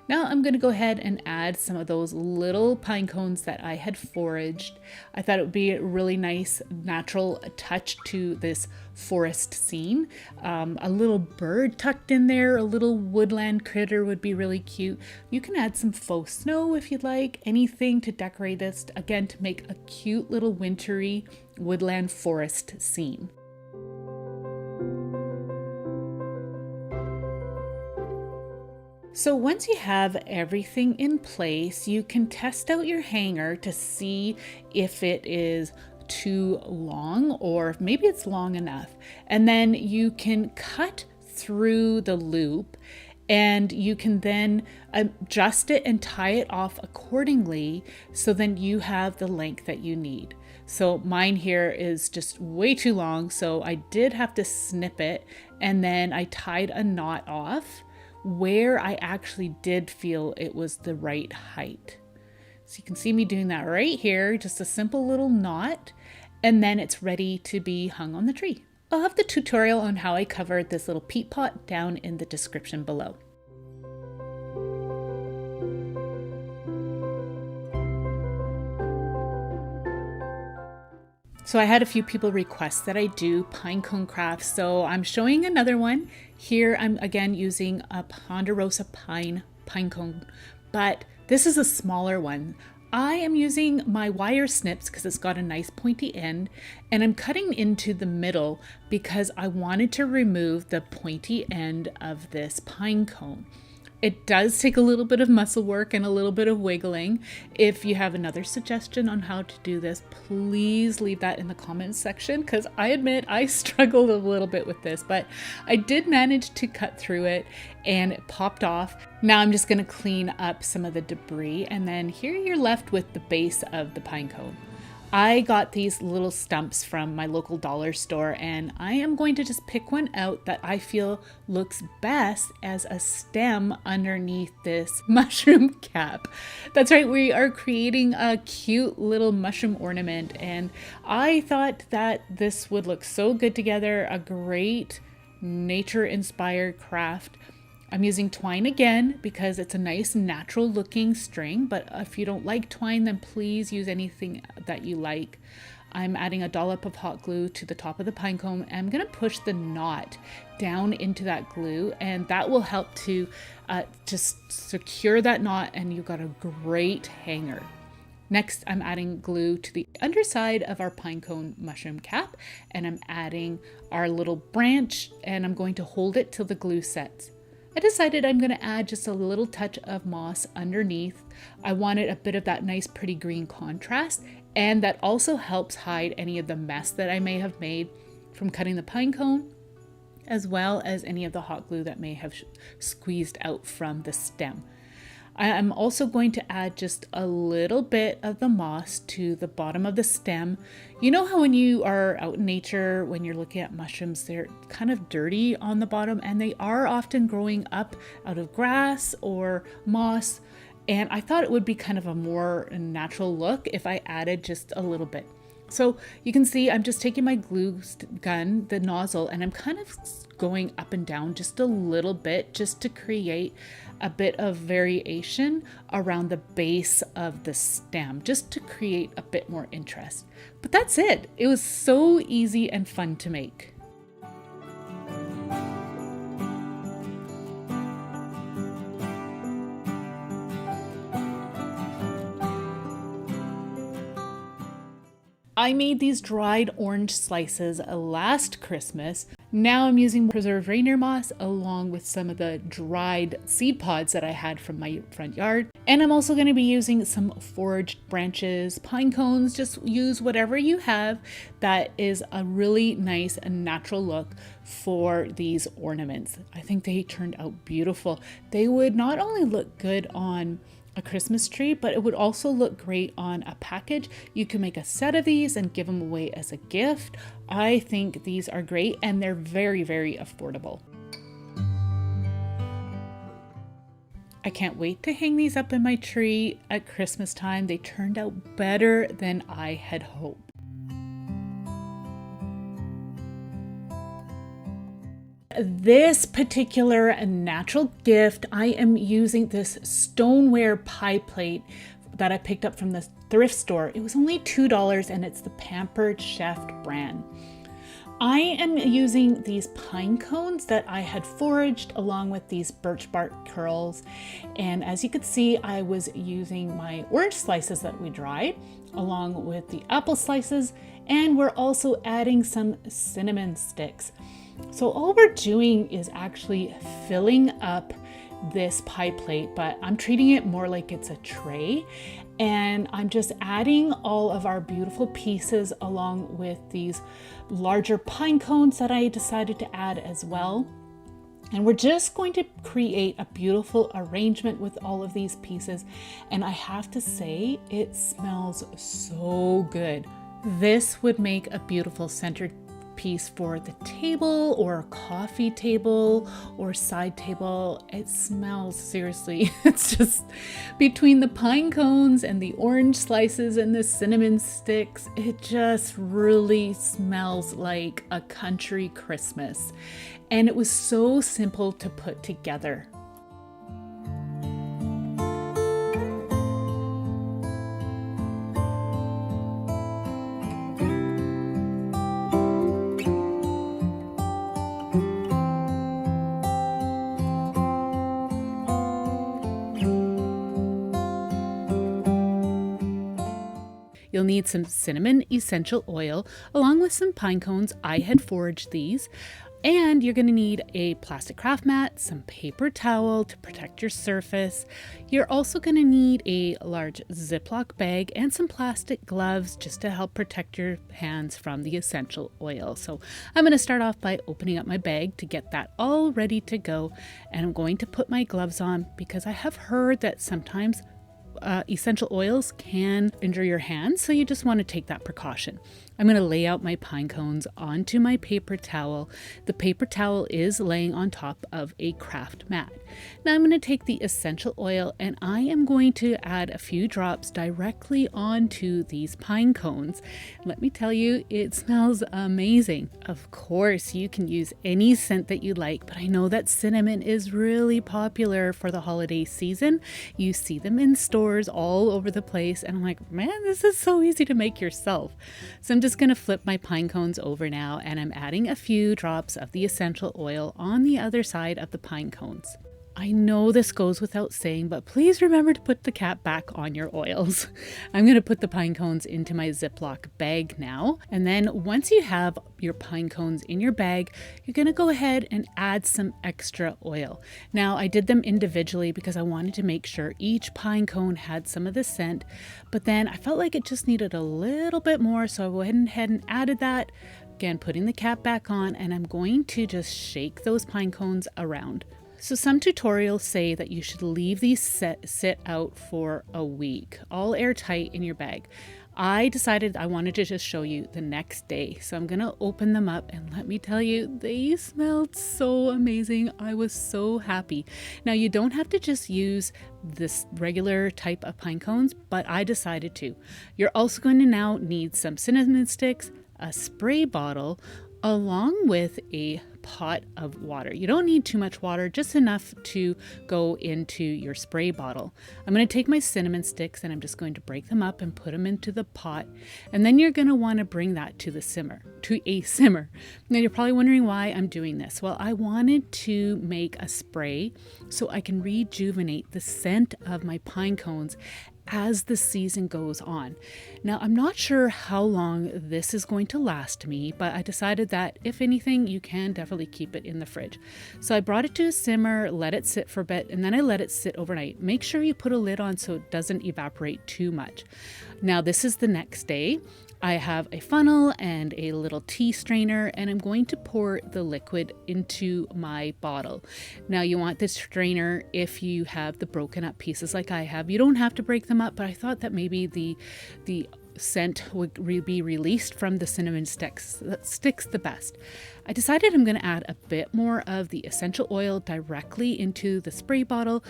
Now I'm going to go ahead and add some of those little pine cones that I had foraged. I thought it would be a really nice natural touch to this forest scene. A little bird tucked in there, a little woodland critter would be really cute. You can add some faux snow if you'd like, anything to decorate this, again, to make a cute little wintry woodland forest scene. So once you have everything in place, you can test out your hanger to see if it is too long or maybe it's long enough. And then you can cut through the loop, and you can then adjust it and tie it off accordingly, so then you have the length that you need. So mine here is just way too long, so I did have to snip it, and then I tied a knot off where I actually did feel it was the right height. So you can see me doing that right here, just a simple little knot, and then it's ready to be hung on the tree. I'll have the tutorial on how I covered this little peat pot down in the description below. So I had a few people request that I do pine cone crafts, so I'm showing another one. Here I'm again using a ponderosa pine cone, but this is a smaller one. I am using my wire snips because it's got a nice pointy end, and I'm cutting into the middle because I wanted to remove the pointy end of this pine cone. It does take a little bit of muscle work and a little bit of wiggling. If you have another suggestion on how to do this, please leave that in the comments section, because I admit I struggled a little bit with this, but I did manage to cut through it and it popped off. Now I'm just going to clean up some of the debris, and then here you're left with the base of the pine cone. I got these little stumps from my local dollar store, and I am going to just pick one out that I feel looks best as a stem underneath this mushroom cap. That's right, we are creating a cute little mushroom ornament, and I thought that this would look so good together, a great nature-inspired craft. I'm using twine again because it's a nice natural looking string, but if you don't like twine, then please use anything that you like. I'm adding a dollop of hot glue to the top of the pine cone, and I'm going to push the knot down into that glue, and that will help to just secure that knot, and you've got a great hanger. Next, I'm adding glue to the underside of our pine cone mushroom cap, and I'm adding our little branch, and I'm going to hold it till the glue sets. I decided I'm going to add just a little touch of moss underneath. I wanted a bit of that nice pretty green contrast, and that also helps hide any of the mess that I may have made from cutting the pine cone, as well as any of the hot glue that may have squeezed out from the stem. I am also going to add just a little bit of the moss to the bottom of the stem. You know how when you are out in nature, when you're looking at mushrooms, they're kind of dirty on the bottom, and they are often growing up out of grass or moss. And I thought it would be kind of a more natural look if I added just a little bit. So you can see I'm just taking my glue gun, the nozzle, and I'm kind of going up and down just a little bit just to create a bit of variation around the base of the stem, just to create a bit more interest. But that's it. It was so easy and fun to make. I made these dried orange slices last Christmas. Now I'm using preserved reindeer moss along with some of the dried seed pods that I had from my front yard. And I'm also going to be using some foraged branches, pine cones, just use whatever you have that is a really nice and natural look for these ornaments. I think they turned out beautiful. They would not only look good on a Christmas tree, but it would also look great on a package. You can make a set of these and give them away as a gift. I think these are great, and they're very, very affordable. I can't wait to hang these up in my tree at Christmas time. They turned out better than I had hoped. This particular natural gift, I am using this stoneware pie plate that I picked up from the thrift store. It was only $2, and it's the Pampered Chef brand. I am using these pine cones that I had foraged along with these birch bark curls. And as you could see, I was using my orange slices that we dried along with the apple slices, and we're also adding some cinnamon sticks. So all we're doing is actually filling up this pie plate, but I'm treating it more like it's a tray. And I'm just adding all of our beautiful pieces along with these larger pine cones that I decided to add as well. And we're just going to create a beautiful arrangement with all of these pieces. And I have to say, it smells so good. This would make a beautiful centered piece for the table or a coffee table or side table. It smells, seriously, it's just between the pine cones and the orange slices and the cinnamon sticks, it just really smells like a country Christmas. And it was so simple to put together. You'll need some cinnamon essential oil along with some pine cones. I had foraged these. And you're going to need a plastic craft mat, some paper towel to protect your surface. You're also going to need a large Ziploc bag and some plastic gloves just to help protect your hands from the essential oil. So I'm going to start off by opening up my bag to get that all ready to go. And I'm going to put my gloves on because I have heard that sometimes essential oils can injure your hands, so you just want to take that precaution. I'm going to lay out my pine cones onto my paper towel. The paper towel is laying on top of a craft mat. Now I'm going to take the essential oil and I am going to add a few drops directly onto these pine cones. Let me tell you, it smells amazing. Of course, you can use any scent that you like, but I know that cinnamon is really popular for the holiday season. You see them in stores all over the place, and I'm like, man, this is so easy to make yourself. So I'm just going to flip my pine cones over now, and I'm adding a few drops of the essential oil on the other side of the pine cones. I know this goes without saying, but please remember to put the cap back on your oils. I'm going to put the pine cones into my Ziploc bag now. And then once you have your pine cones in your bag, you're going to go ahead and add some extra oil. Now, I did them individually because I wanted to make sure each pine cone had some of the scent, but then I felt like it just needed a little bit more, so I went ahead and added that. Again, putting the cap back on, and I'm going to just shake those pine cones around. So some tutorials say that you should leave these sit out for a week, all airtight in your bag. I decided I wanted to just show you the next day. So I'm going to open them up, and let me tell you, they smelled so amazing. I was so happy. Now, you don't have to just use this regular type of pine cones, but I decided to. You're also going to now need some cinnamon sticks, a spray bottle, along with a pot of water. You don't need too much water, just enough to go into your spray bottle. I'm going to take my cinnamon sticks and I'm just going to break them up and put them into the pot. And then you're going to want to bring that to a simmer. Now you're probably wondering why I'm doing this. Well, I wanted to make a spray so I can rejuvenate the scent of my pine cones as the season goes on. Now, I'm not sure how long this is going to last me, but I decided that if anything, you can definitely keep it in the fridge. So I brought it to a simmer, let it sit for a bit, and then I let it sit overnight. Make sure you put a lid on so it doesn't evaporate too much. Now, this is the next day. I have a funnel and a little tea strainer, and I'm going to pour the liquid into my bottle. Now, you want this strainer if you have the broken up pieces like I have. You don't have to break them up, but I thought that maybe the scent would be released from the cinnamon sticks. That sticks the best. I decided I'm going to add a bit more of the essential oil directly into the spray bottle.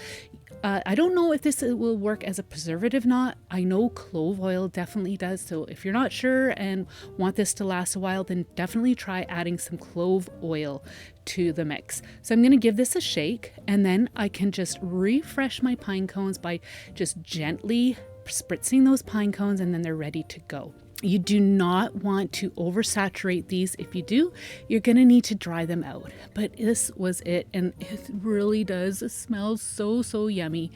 I don't know if this will work as a preservative or not. I know clove oil definitely does. So if you're not sure and want this to last a while, then definitely try adding some clove oil to the mix. So I'm going to give this a shake, and then I can just refresh my pine cones by just gently spritzing those pine cones, and then they're ready to go. You do not want to oversaturate these. If you do, you're going to need to dry them out. But this was it, and it really does smell so yummy.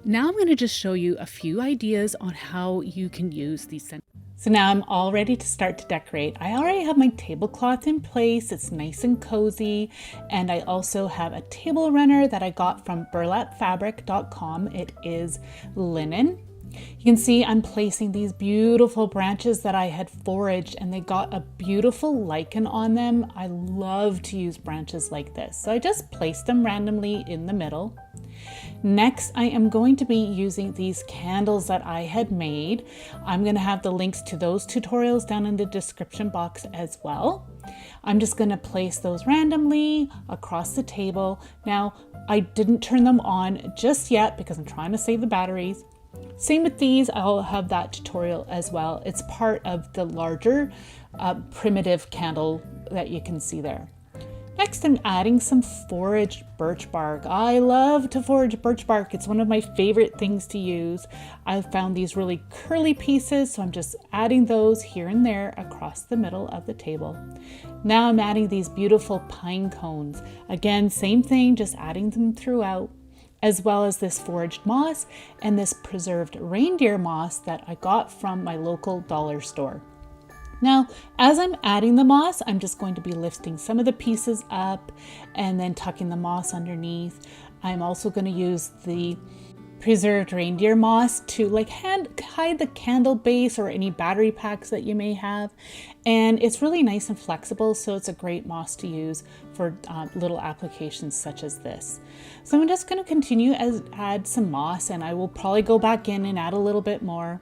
Now I'm going to just show you a few ideas on how you can use these scents. So now I'm all ready to start to decorate. I already have my tablecloth in place. It's nice and cozy. And I also have a table runner that I got from burlapfabric.com. It is linen. You can see I'm placing these beautiful branches that I had foraged, and they got a beautiful lichen on them. I love to use branches like this. So I just placed them randomly in the middle. Next, I am going to be using these candles that I had made. I'm going to have the links to those tutorials down in the description box as well. I'm just going to place those randomly across the table. Now, I didn't turn them on just yet because I'm trying to save the batteries. Same with these, I'll have that tutorial as well. It's part of the larger primitive candle that you can see there. Next, I'm adding some foraged birch bark. I love to forage birch bark. It's one of my favorite things to use. I've found these really curly pieces, so I'm just adding those here and there across the middle of the table. Now I'm adding these beautiful pine cones. Again, same thing, just adding them throughout, as well as this foraged moss and this preserved reindeer moss that I got from my local dollar store. Now, as I'm adding the moss, I'm just going to be lifting some of the pieces up and then tucking the moss underneath. I'm also going to use the preserved reindeer moss to hide the candle base or any battery packs that you may have. And it's really nice and flexible, so it's a great moss to use for little applications such as this. So I'm just going to continue to add some moss, and I will probably go back in and add a little bit more.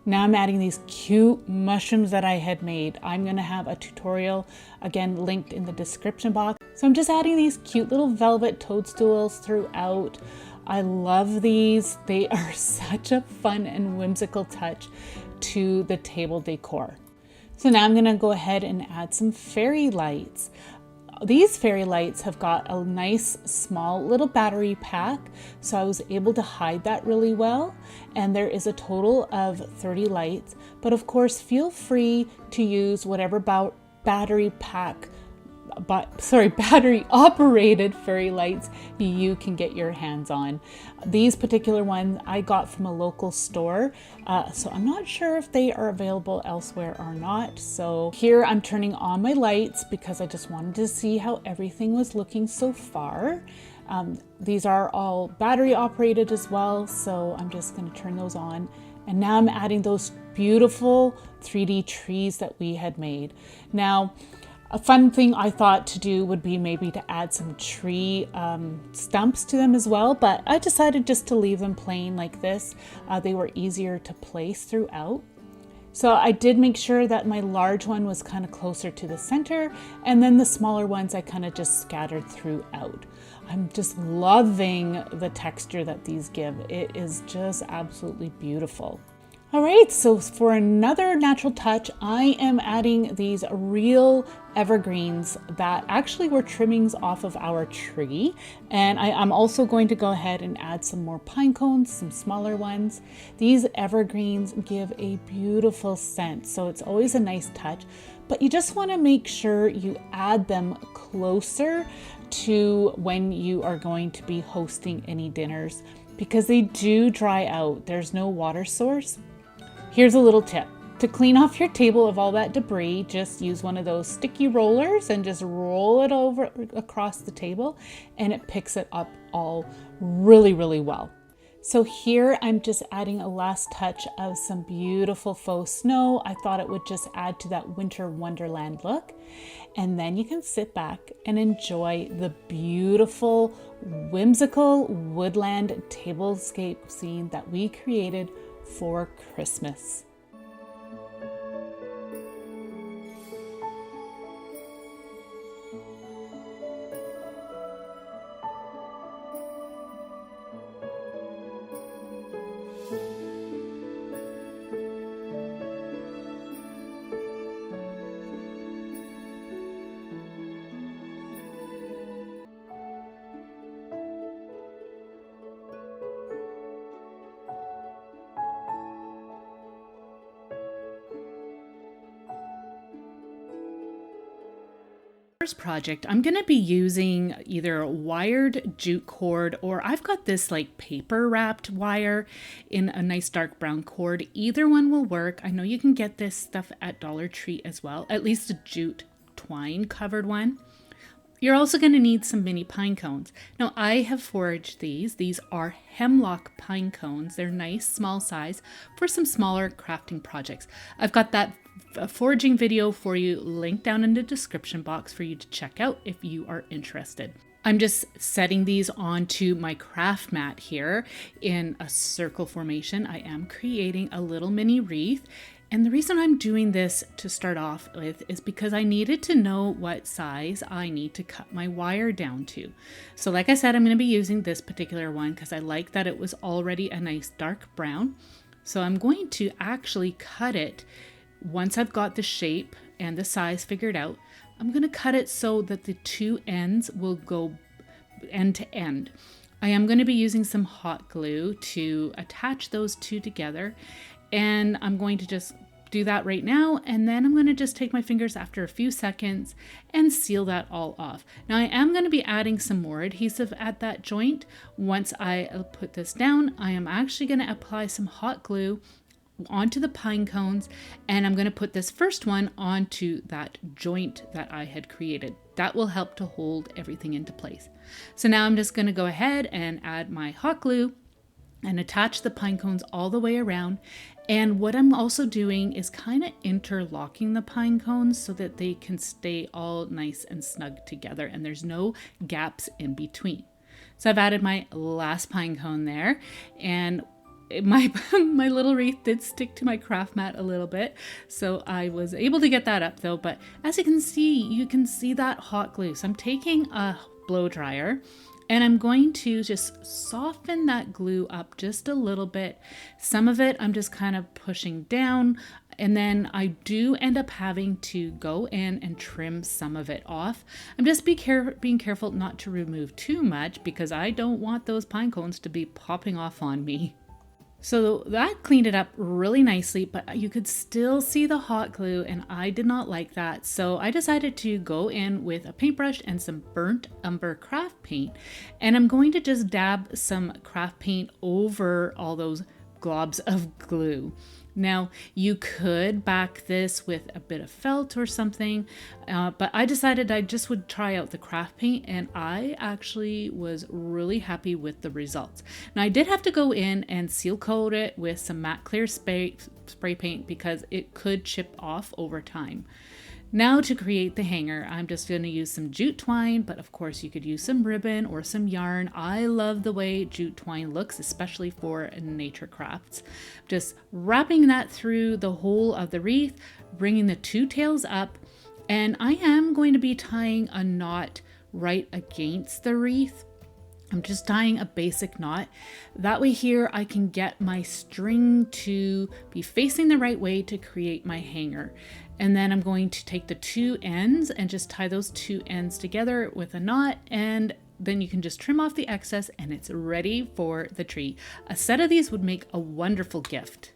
Now I'm adding these cute mushrooms that I had made. I'm going to have a tutorial, again, linked in the description box. So I'm just adding these cute little velvet toadstools throughout. I love these. They are such a fun and whimsical touch to the table decor. So now I'm going to go ahead and add some fairy lights. These fairy lights have got a nice small little battery pack, so I was able to hide that really well. And there is a total of 30 lights, but of course feel free to use whatever battery operated fairy lights you can get your hands on. These particular ones I got from a local store, so I'm not sure if they are available elsewhere or not. So here I'm turning on my lights because I just wanted to see how everything was looking so far. These are all battery operated as well, so I'm just going to turn those on. And now I'm adding those beautiful 3D trees that we had made. Now, a fun thing I thought to do would be maybe to add some tree stumps to them as well, but I decided just to leave them plain like this. They were easier to place throughout. So I did make sure that my large one was kind of closer to the center, and then the smaller ones I kind of just scattered throughout. I'm just loving the texture that these give. It is just absolutely beautiful. All right, so for another natural touch, I am adding these real evergreens that actually were trimmings off of our tree. And I'm also going to go ahead and add some more pine cones, some smaller ones. These evergreens give a beautiful scent, so it's always a nice touch, but you just want to make sure you add them closer to when you are going to be hosting any dinners, because they do dry out. There's no water source. Here's a little tip. To clean off your table of all that debris, just use one of those sticky rollers and just roll it over across the table, and it picks it up all really, really well. So here I'm just adding a last touch of some beautiful faux snow. I thought it would just add to that winter wonderland look. And then you can sit back and enjoy the beautiful, whimsical woodland tablescape scene that we created for Christmas. Project, I'm going to be using either wired jute cord, or I've got this like paper wrapped wire in a nice dark brown cord. Either one will work. I know you can get this stuff at Dollar Tree as well, at least a jute twine covered one. You're also going to need some mini pine cones. Now I have foraged these. These are hemlock pine cones. They're nice, small size for some smaller crafting projects. I've got that foraging video for you linked down in the description box for you to check out if you are interested. I'm just setting these onto my craft mat here in a circle formation. I am creating a little mini wreath, And the reason I'm doing this to start off with is because I needed to know what size I need to cut my wire down to. So like I said, I'm going to be using this particular one because I like that it was already a nice dark brown. So I'm going to actually cut it once I've got the shape and the size figured out. I'm going to cut it so that the two ends will go end to end. I am going to be using some hot glue to attach those two together, and I'm going to just do that right now, and then I'm going to just take my fingers after a few seconds and seal that all off. Now I am going to be adding some more adhesive at that joint. Once I put this down, I am actually going to apply some hot glue onto the pine cones, and I'm going to put this first one onto that joint that I had created. That will help to hold everything into place. So now I'm just going to go ahead and add my hot glue and attach the pine cones all the way around. And what I'm also doing is kind of interlocking the pine cones so that they can stay all nice and snug together and there's no gaps in between. So I've added my last pine cone there, and my little wreath did stick to my craft mat a little bit, so I was able to get that up though. But as you can see that hot glue. So I'm taking a blow dryer and I'm going to just soften that glue up just a little bit. Some of it I'm just kind of pushing down, and then I do end up having to go in and trim some of it off. I'm just being careful not to remove too much because I don't want those pine cones to be popping off on me. So that cleaned it up really nicely, but you could still see the hot glue and I did not like that. So I decided to go in with a paintbrush and some burnt umber craft paint. And I'm going to just dab some craft paint over all those globs of glue. Now you could back this with a bit of felt or something, but I decided I just would try out the craft paint, and I actually was really happy with the results. Now I did have to go in and seal coat it with some matte clear spray paint because it could chip off over time. Now to create the hanger, I'm just going to use some jute twine, but of course you could use some ribbon or some yarn. I love the way jute twine looks, especially for nature crafts. Just wrapping that through the whole of the wreath, bringing the two tails up, and I am going to be tying a knot right against the wreath. I'm just tying a basic knot. That way here I can get my string to be facing the right way to create my hanger. And then I'm going to take the two ends and just tie those two ends together with a knot, and then you can just trim off the excess and it's ready for the tree. A set of these would make a wonderful gift.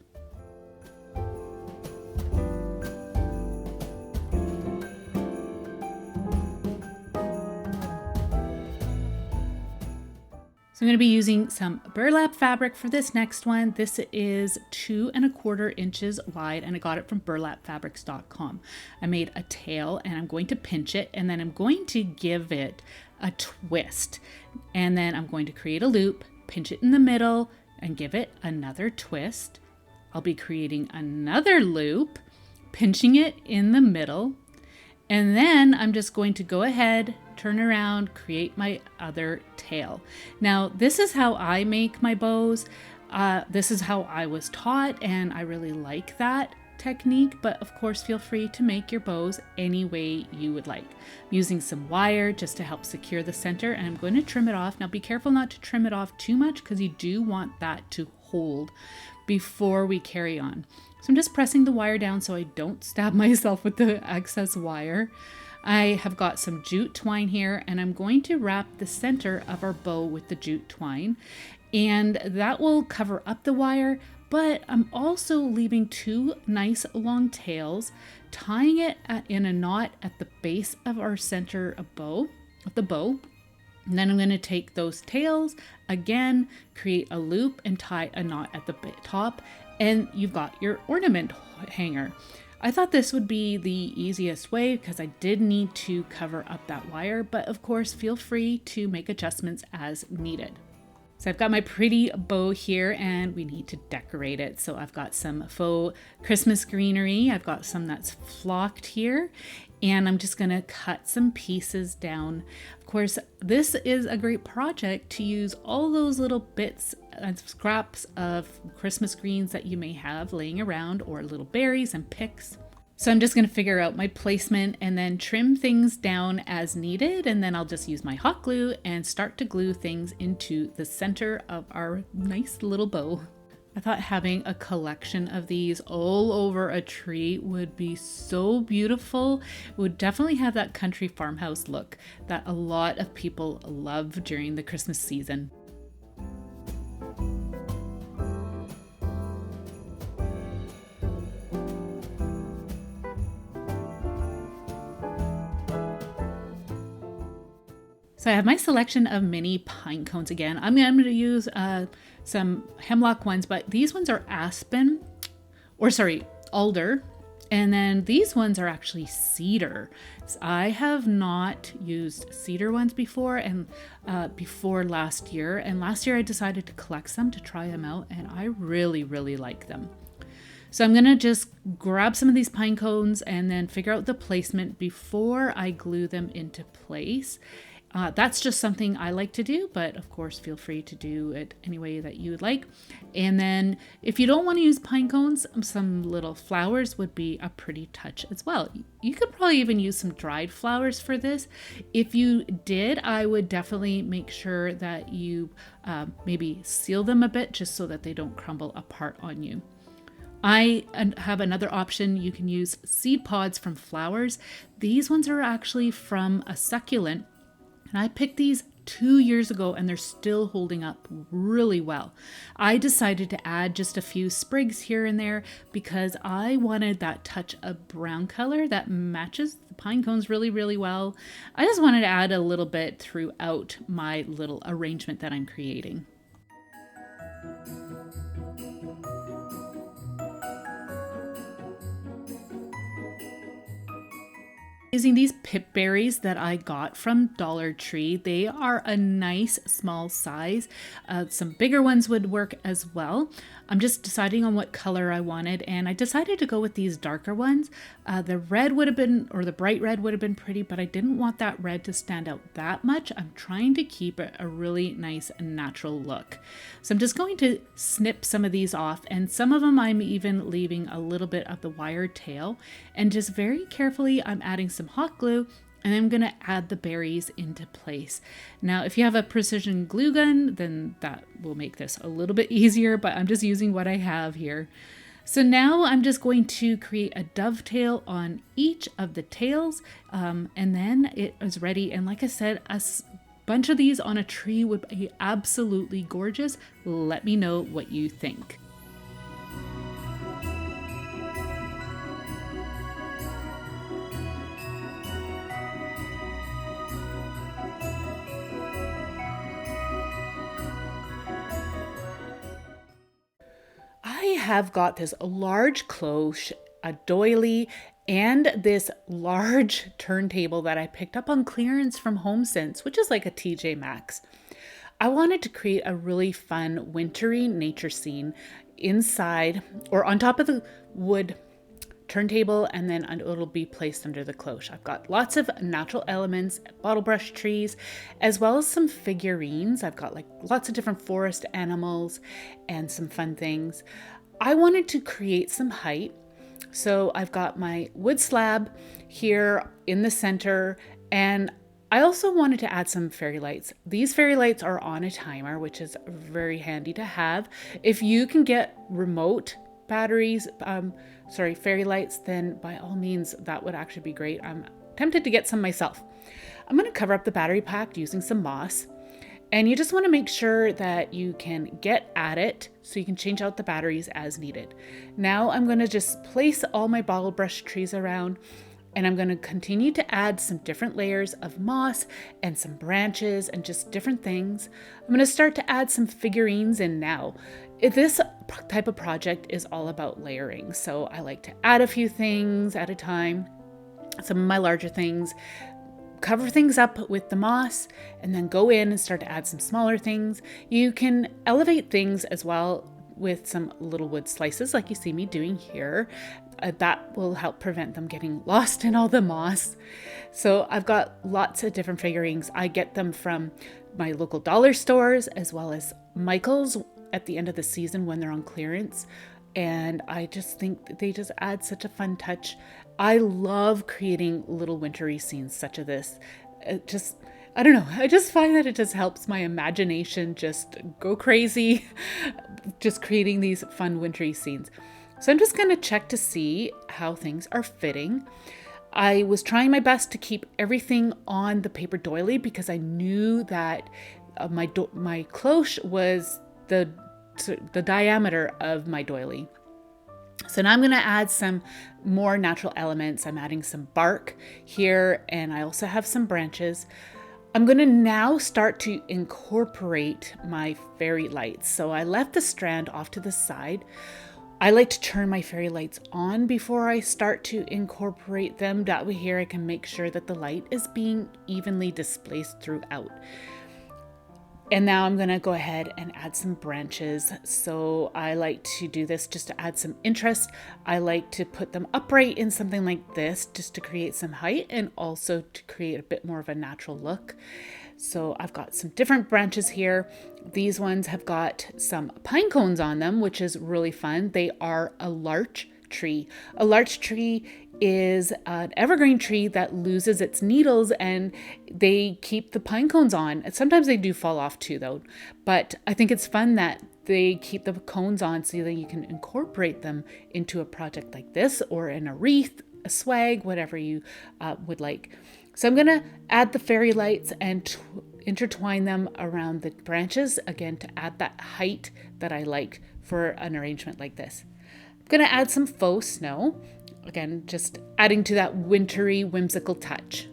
So I'm going to be using some burlap fabric for this next one. This is 2¼ inches wide and I got it from burlapfabrics.com. I made a tail and I'm going to pinch it, and then I'm going to give it a twist. And then I'm going to create a loop, pinch it in the middle and give it another twist. I'll be creating another loop, pinching it in the middle. And then I'm just going to go ahead, turn around, create my other tail. Now, this is how I make my bows. This is how I was taught, and I really like that technique, but of course, feel free to make your bows any way you would like. I'm using some wire just to help secure the center, and I'm going to trim it off. Now, be careful not to trim it off too much because you do want that to hold before we carry on. So I'm just pressing the wire down so I don't stab myself with the excess wire. I have got some jute twine here, and I'm going to wrap the center of our bow with the jute twine, and that will cover up the wire, but I'm also leaving two nice long tails, tying it in a knot at the base of our center of the bow. And then I'm going to take those tails again, create a loop and tie a knot at the top, and you've got your ornament hanger. I thought this would be the easiest way because I did need to cover up that wire, but of course feel free to make adjustments as needed. So I've got my pretty bow here and we need to decorate it. So I've got some faux Christmas greenery. I've got some that's flocked here and I'm just gonna cut some pieces down. Of course, this is a great project to use all those little bits and scraps of Christmas greens that you may have laying around, or little berries and picks. So I'm just going to figure out my placement and then trim things down as needed. And then I'll just use my hot glue and start to glue things into the center of our nice little bow. I thought having a collection of these all over a tree would be so beautiful. It would definitely have that country farmhouse look that a lot of people love during the Christmas season. So I have my selection of mini pine cones again. I'm going to use some hemlock ones, but these ones are alder. And then these ones are actually cedar. So I have not used cedar ones before, and before last year. And last year I decided to collect some to try them out, and I really, really like them. So I'm gonna just grab some of these pine cones and then figure out the placement before I glue them into place. That's just something I like to do, but of course feel free to do it any way that you would like. And then if you don't want to use pine cones, some little flowers would be a pretty touch as well. You could probably even use some dried flowers for this. If you did, I would definitely make sure that you maybe seal them a bit just so that they don't crumble apart on you. I have another option. You can use seed pods from flowers. These ones are actually from a succulent. And I picked these 2 years ago and they're still holding up really well. I decided to add just a few sprigs here and there because I wanted that touch of brown color that matches the pine cones really, really well. I just wanted to add a little bit throughout my little arrangement that I'm creating. Using these pip berries that I got from Dollar Tree. They are a nice small size. Some bigger ones would work as well. I'm just deciding on what color I wanted, and I decided to go with these darker ones. The red would have been, or the bright red would have been pretty, but I didn't want that red to stand out that much. I'm trying to keep it a really nice natural look. So I'm just going to snip some of these off, and some of them I'm even leaving a little bit of the wired tail, and just very carefully I'm adding some hot glue, and I'm going to add the berries into place. Now, if you have a precision glue gun, then that will make this a little bit easier, but I'm just using what I have here. So now I'm just going to create a dovetail on each of the tails, and then it is ready. And like I said, a bunch of these on a tree would be absolutely gorgeous. Let me know what you think. I have got this large cloche, a doily, and this large turntable that I picked up on clearance from HomeSense, which is like a TJ Maxx. I wanted to create a really fun wintry nature scene inside or on top of the wood turntable, and then it'll be placed under the cloche. I've got lots of natural elements, bottle brush trees, as well as some figurines. I've got like lots of different forest animals and some fun things. I wanted to create some height, so I've got my wood slab here in the center, and I also wanted to add some fairy lights. These fairy lights are on a timer, which is very handy to have. If you can get remote batteries, fairy lights, then by all means, that would actually be great. I'm tempted to get some myself. I'm going to cover up the battery pack using some moss. And you just want to make sure that you can get at it so you can change out the batteries as needed. Now I'm going to just place all my bottle brush trees around, and I'm going to continue to add some different layers of moss and some branches and just different things. I'm going to start to add some figurines in now. This type of project is all about layering, so I like to add a few things at a time. Some of my larger things cover things up with the moss and then go in and start to add some smaller things. You can elevate things as well with some little wood slices like you see me doing here. That will help prevent them getting lost in all the moss. So I've got lots of different figurines. I get them from my local dollar stores as well as Michael's at the end of the season when they're on clearance. And I just think that they just add such a fun touch. I love creating little wintry scenes such as this. I don't know, I just find that it just helps my imagination just go crazy, just creating these fun wintry scenes. So I'm just going to check to see how things are fitting. I was trying my best to keep everything on the paper doily because I knew that my cloche was the diameter of my doily. So now I'm going to add some more natural elements. I'm adding some bark here, and I also have some branches. I'm going to now start to incorporate my fairy lights. So I left the strand off to the side. I like to turn my fairy lights on before I start to incorporate them. That way here I can make sure that the light is being evenly displaced throughout. And now I'm going to go ahead and add some branches. So I like to do this just to add some interest. I like to put them upright in something like this just to create some height and also to create a bit more of a natural look. So I've got some different branches here. These ones have got some pine cones on them, which is really fun. They are a larch tree. A larch tree is an evergreen tree that loses its needles and they keep the pine cones on. And sometimes they do fall off too though, but I think it's fun that they keep the cones on so that you can incorporate them into a project like this or in a wreath, a swag, whatever you would like. So I'm going to add the fairy lights and intertwine them around the branches, again, to add that height that I like for an arrangement like this. I'm going to add some faux snow, again, just adding to that wintry, whimsical touch.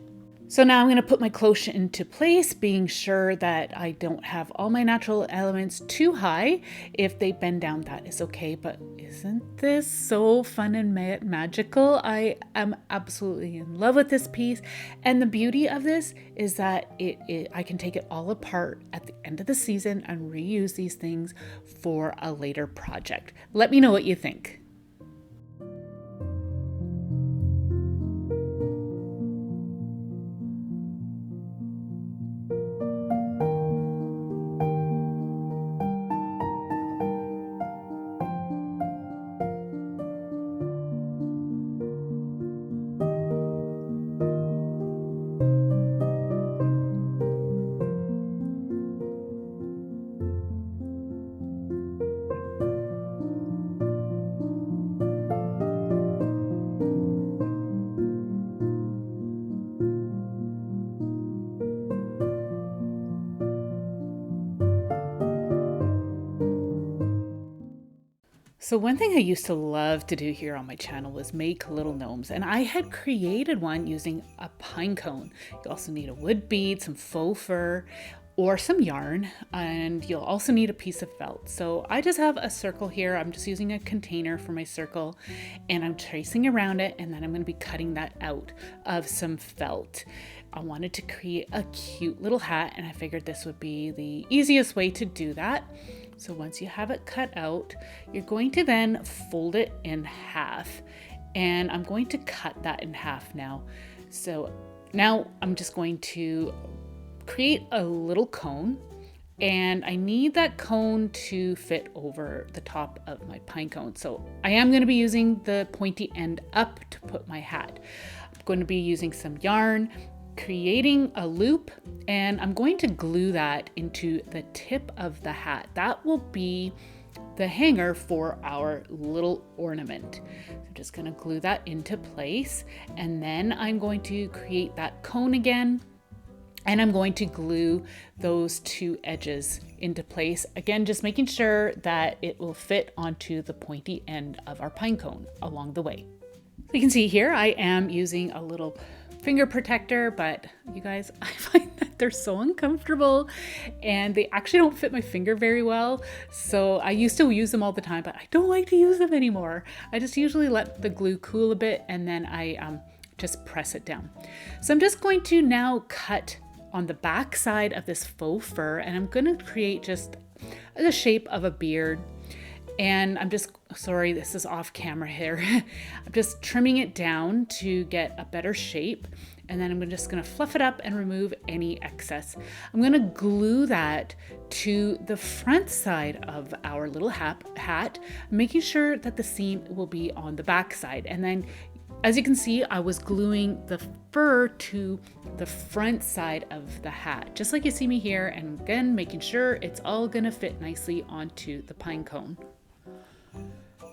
So now I'm going to put my cloche into place, being sure that I don't have all my natural elements too high. If they bend down, that is okay. But isn't this so fun and magical? I am absolutely in love with this piece. And the beauty of this is that I can take it all apart at the end of the season and reuse these things for a later project. Let me know what you think. So one thing I used to love to do here on my channel was make little gnomes, and I had created one using a pine cone. You also need a wood bead, some faux fur, or some yarn, and you'll also need a piece of felt. So I just have a circle here. I'm just using a container for my circle, and I'm tracing around it, and then I'm going to be cutting that out of some felt. I wanted to create a cute little hat, and I figured this would be the easiest way to do that. So once you have it cut out, you're going to then fold it in half, and I'm going to cut that in half now. So now I'm just going to create a little cone, and I need that cone to fit over the top of my pine cone. So I am going to be using the pointy end up to put my hat. I'm going to be using some yarn, creating a loop, and I'm going to glue that into the tip of the hat. That will be the hanger for our little ornament. So I'm just going to glue that into place, and then I'm going to create that cone again, and I'm going to glue those two edges into place. Again, just making sure that it will fit onto the pointy end of our pine cone along the way. So you can see here I am using a little finger protector, but you guys, I find that they're so uncomfortable and they actually don't fit my finger very well. So I used to use them all the time, but I don't like to use them anymore. I just usually let the glue cool a bit, and then I just press it down. So I'm just going to now cut on the back side of this faux fur, and I'm going to create just the shape of a beard. And I'm just, sorry, this is off camera here. I'm just trimming it down to get a better shape. And then I'm just gonna fluff it up and remove any excess. I'm gonna glue that to the front side of our little hat, making sure that the seam will be on the back side. And then, as you can see, I was gluing the fur to the front side of the hat, just like you see me here. And again, making sure it's all gonna fit nicely onto the pine cone.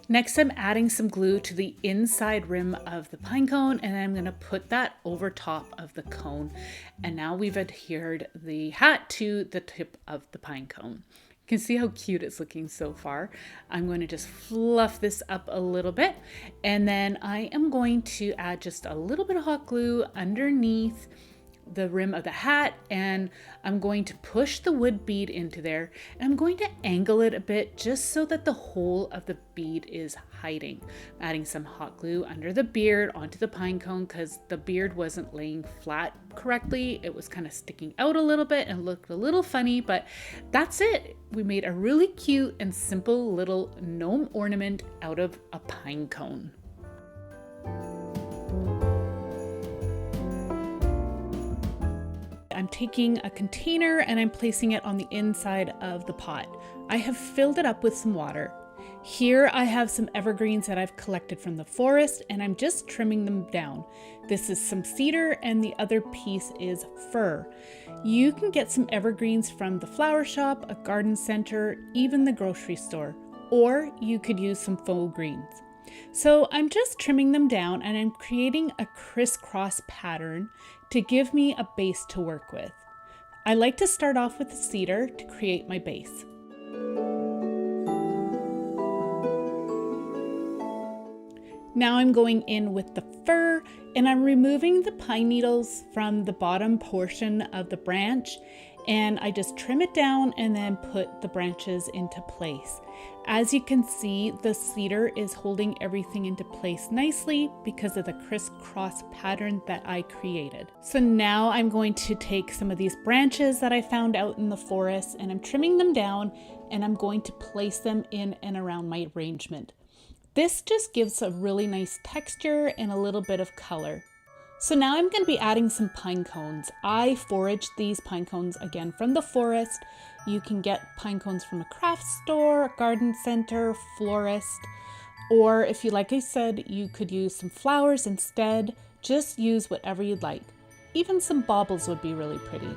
Next, I'm adding some glue to the inside rim of the pine cone, and then I'm going to put that over top of the cone. And now we've adhered the hat to the tip of the pine cone. You can see how cute it's looking so far. I'm going to just fluff this up a little bit, and then I am going to add just a little bit of hot glue underneath the rim of the hat, and I'm going to push the wood bead into there, and I'm going to angle it a bit just so that the whole of the bead is hiding. I'm adding some hot glue under the beard onto the pine cone because the beard wasn't laying flat correctly. It was kind of sticking out a little bit and looked a little funny, but that's it. We made a really cute and simple little gnome ornament out of a pine cone. I'm taking a container and I'm placing it on the inside of the pot. I have filled it up with some water. Here I have some evergreens that I've collected from the forest, and I'm just trimming them down. This is some cedar and the other piece is fir. You can get some evergreens from the flower shop, a garden center, even the grocery store, or you could use some faux greens. So I'm just trimming them down, and I'm creating a crisscross pattern to give me a base to work with. I like to start off with the cedar to create my base. Now I'm going in with the fir, and I'm removing the pine needles from the bottom portion of the branch, and I just trim it down and then put the branches into place. As you can see, the cedar is holding everything into place nicely because of the crisscross pattern that I created. So now I'm going to take some of these branches that I found out in the forest, and I'm trimming them down, and I'm going to place them in and around my arrangement. This just gives a really nice texture and a little bit of color. So now I'm going to be adding some pine cones. I foraged these pine cones again from the forest. You can get pine cones from a craft store, garden center, florist, or if you, like I said, you could use some flowers instead. Just use whatever you'd like. Even some baubles would be really pretty.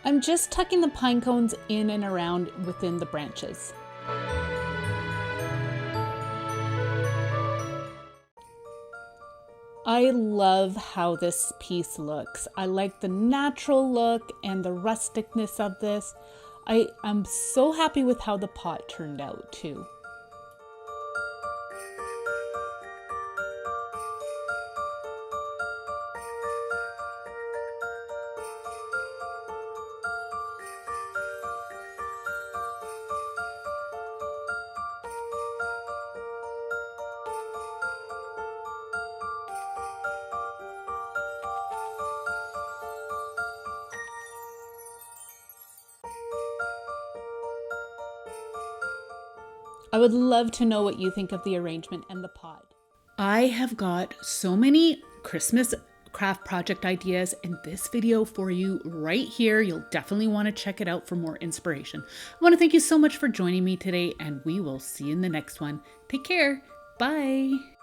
I'm just tucking the pine cones in and around within the branches. I love how this piece looks. I like the natural look and the rusticness of this. I'm so happy with how the pot turned out too. I would love to know what you think of the arrangement and the pot. I have got so many Christmas craft project ideas in this video for you right here. You'll definitely want to check it out for more inspiration. I want to thank you so much for joining me today, and we will see you in the next one. Take care. Bye.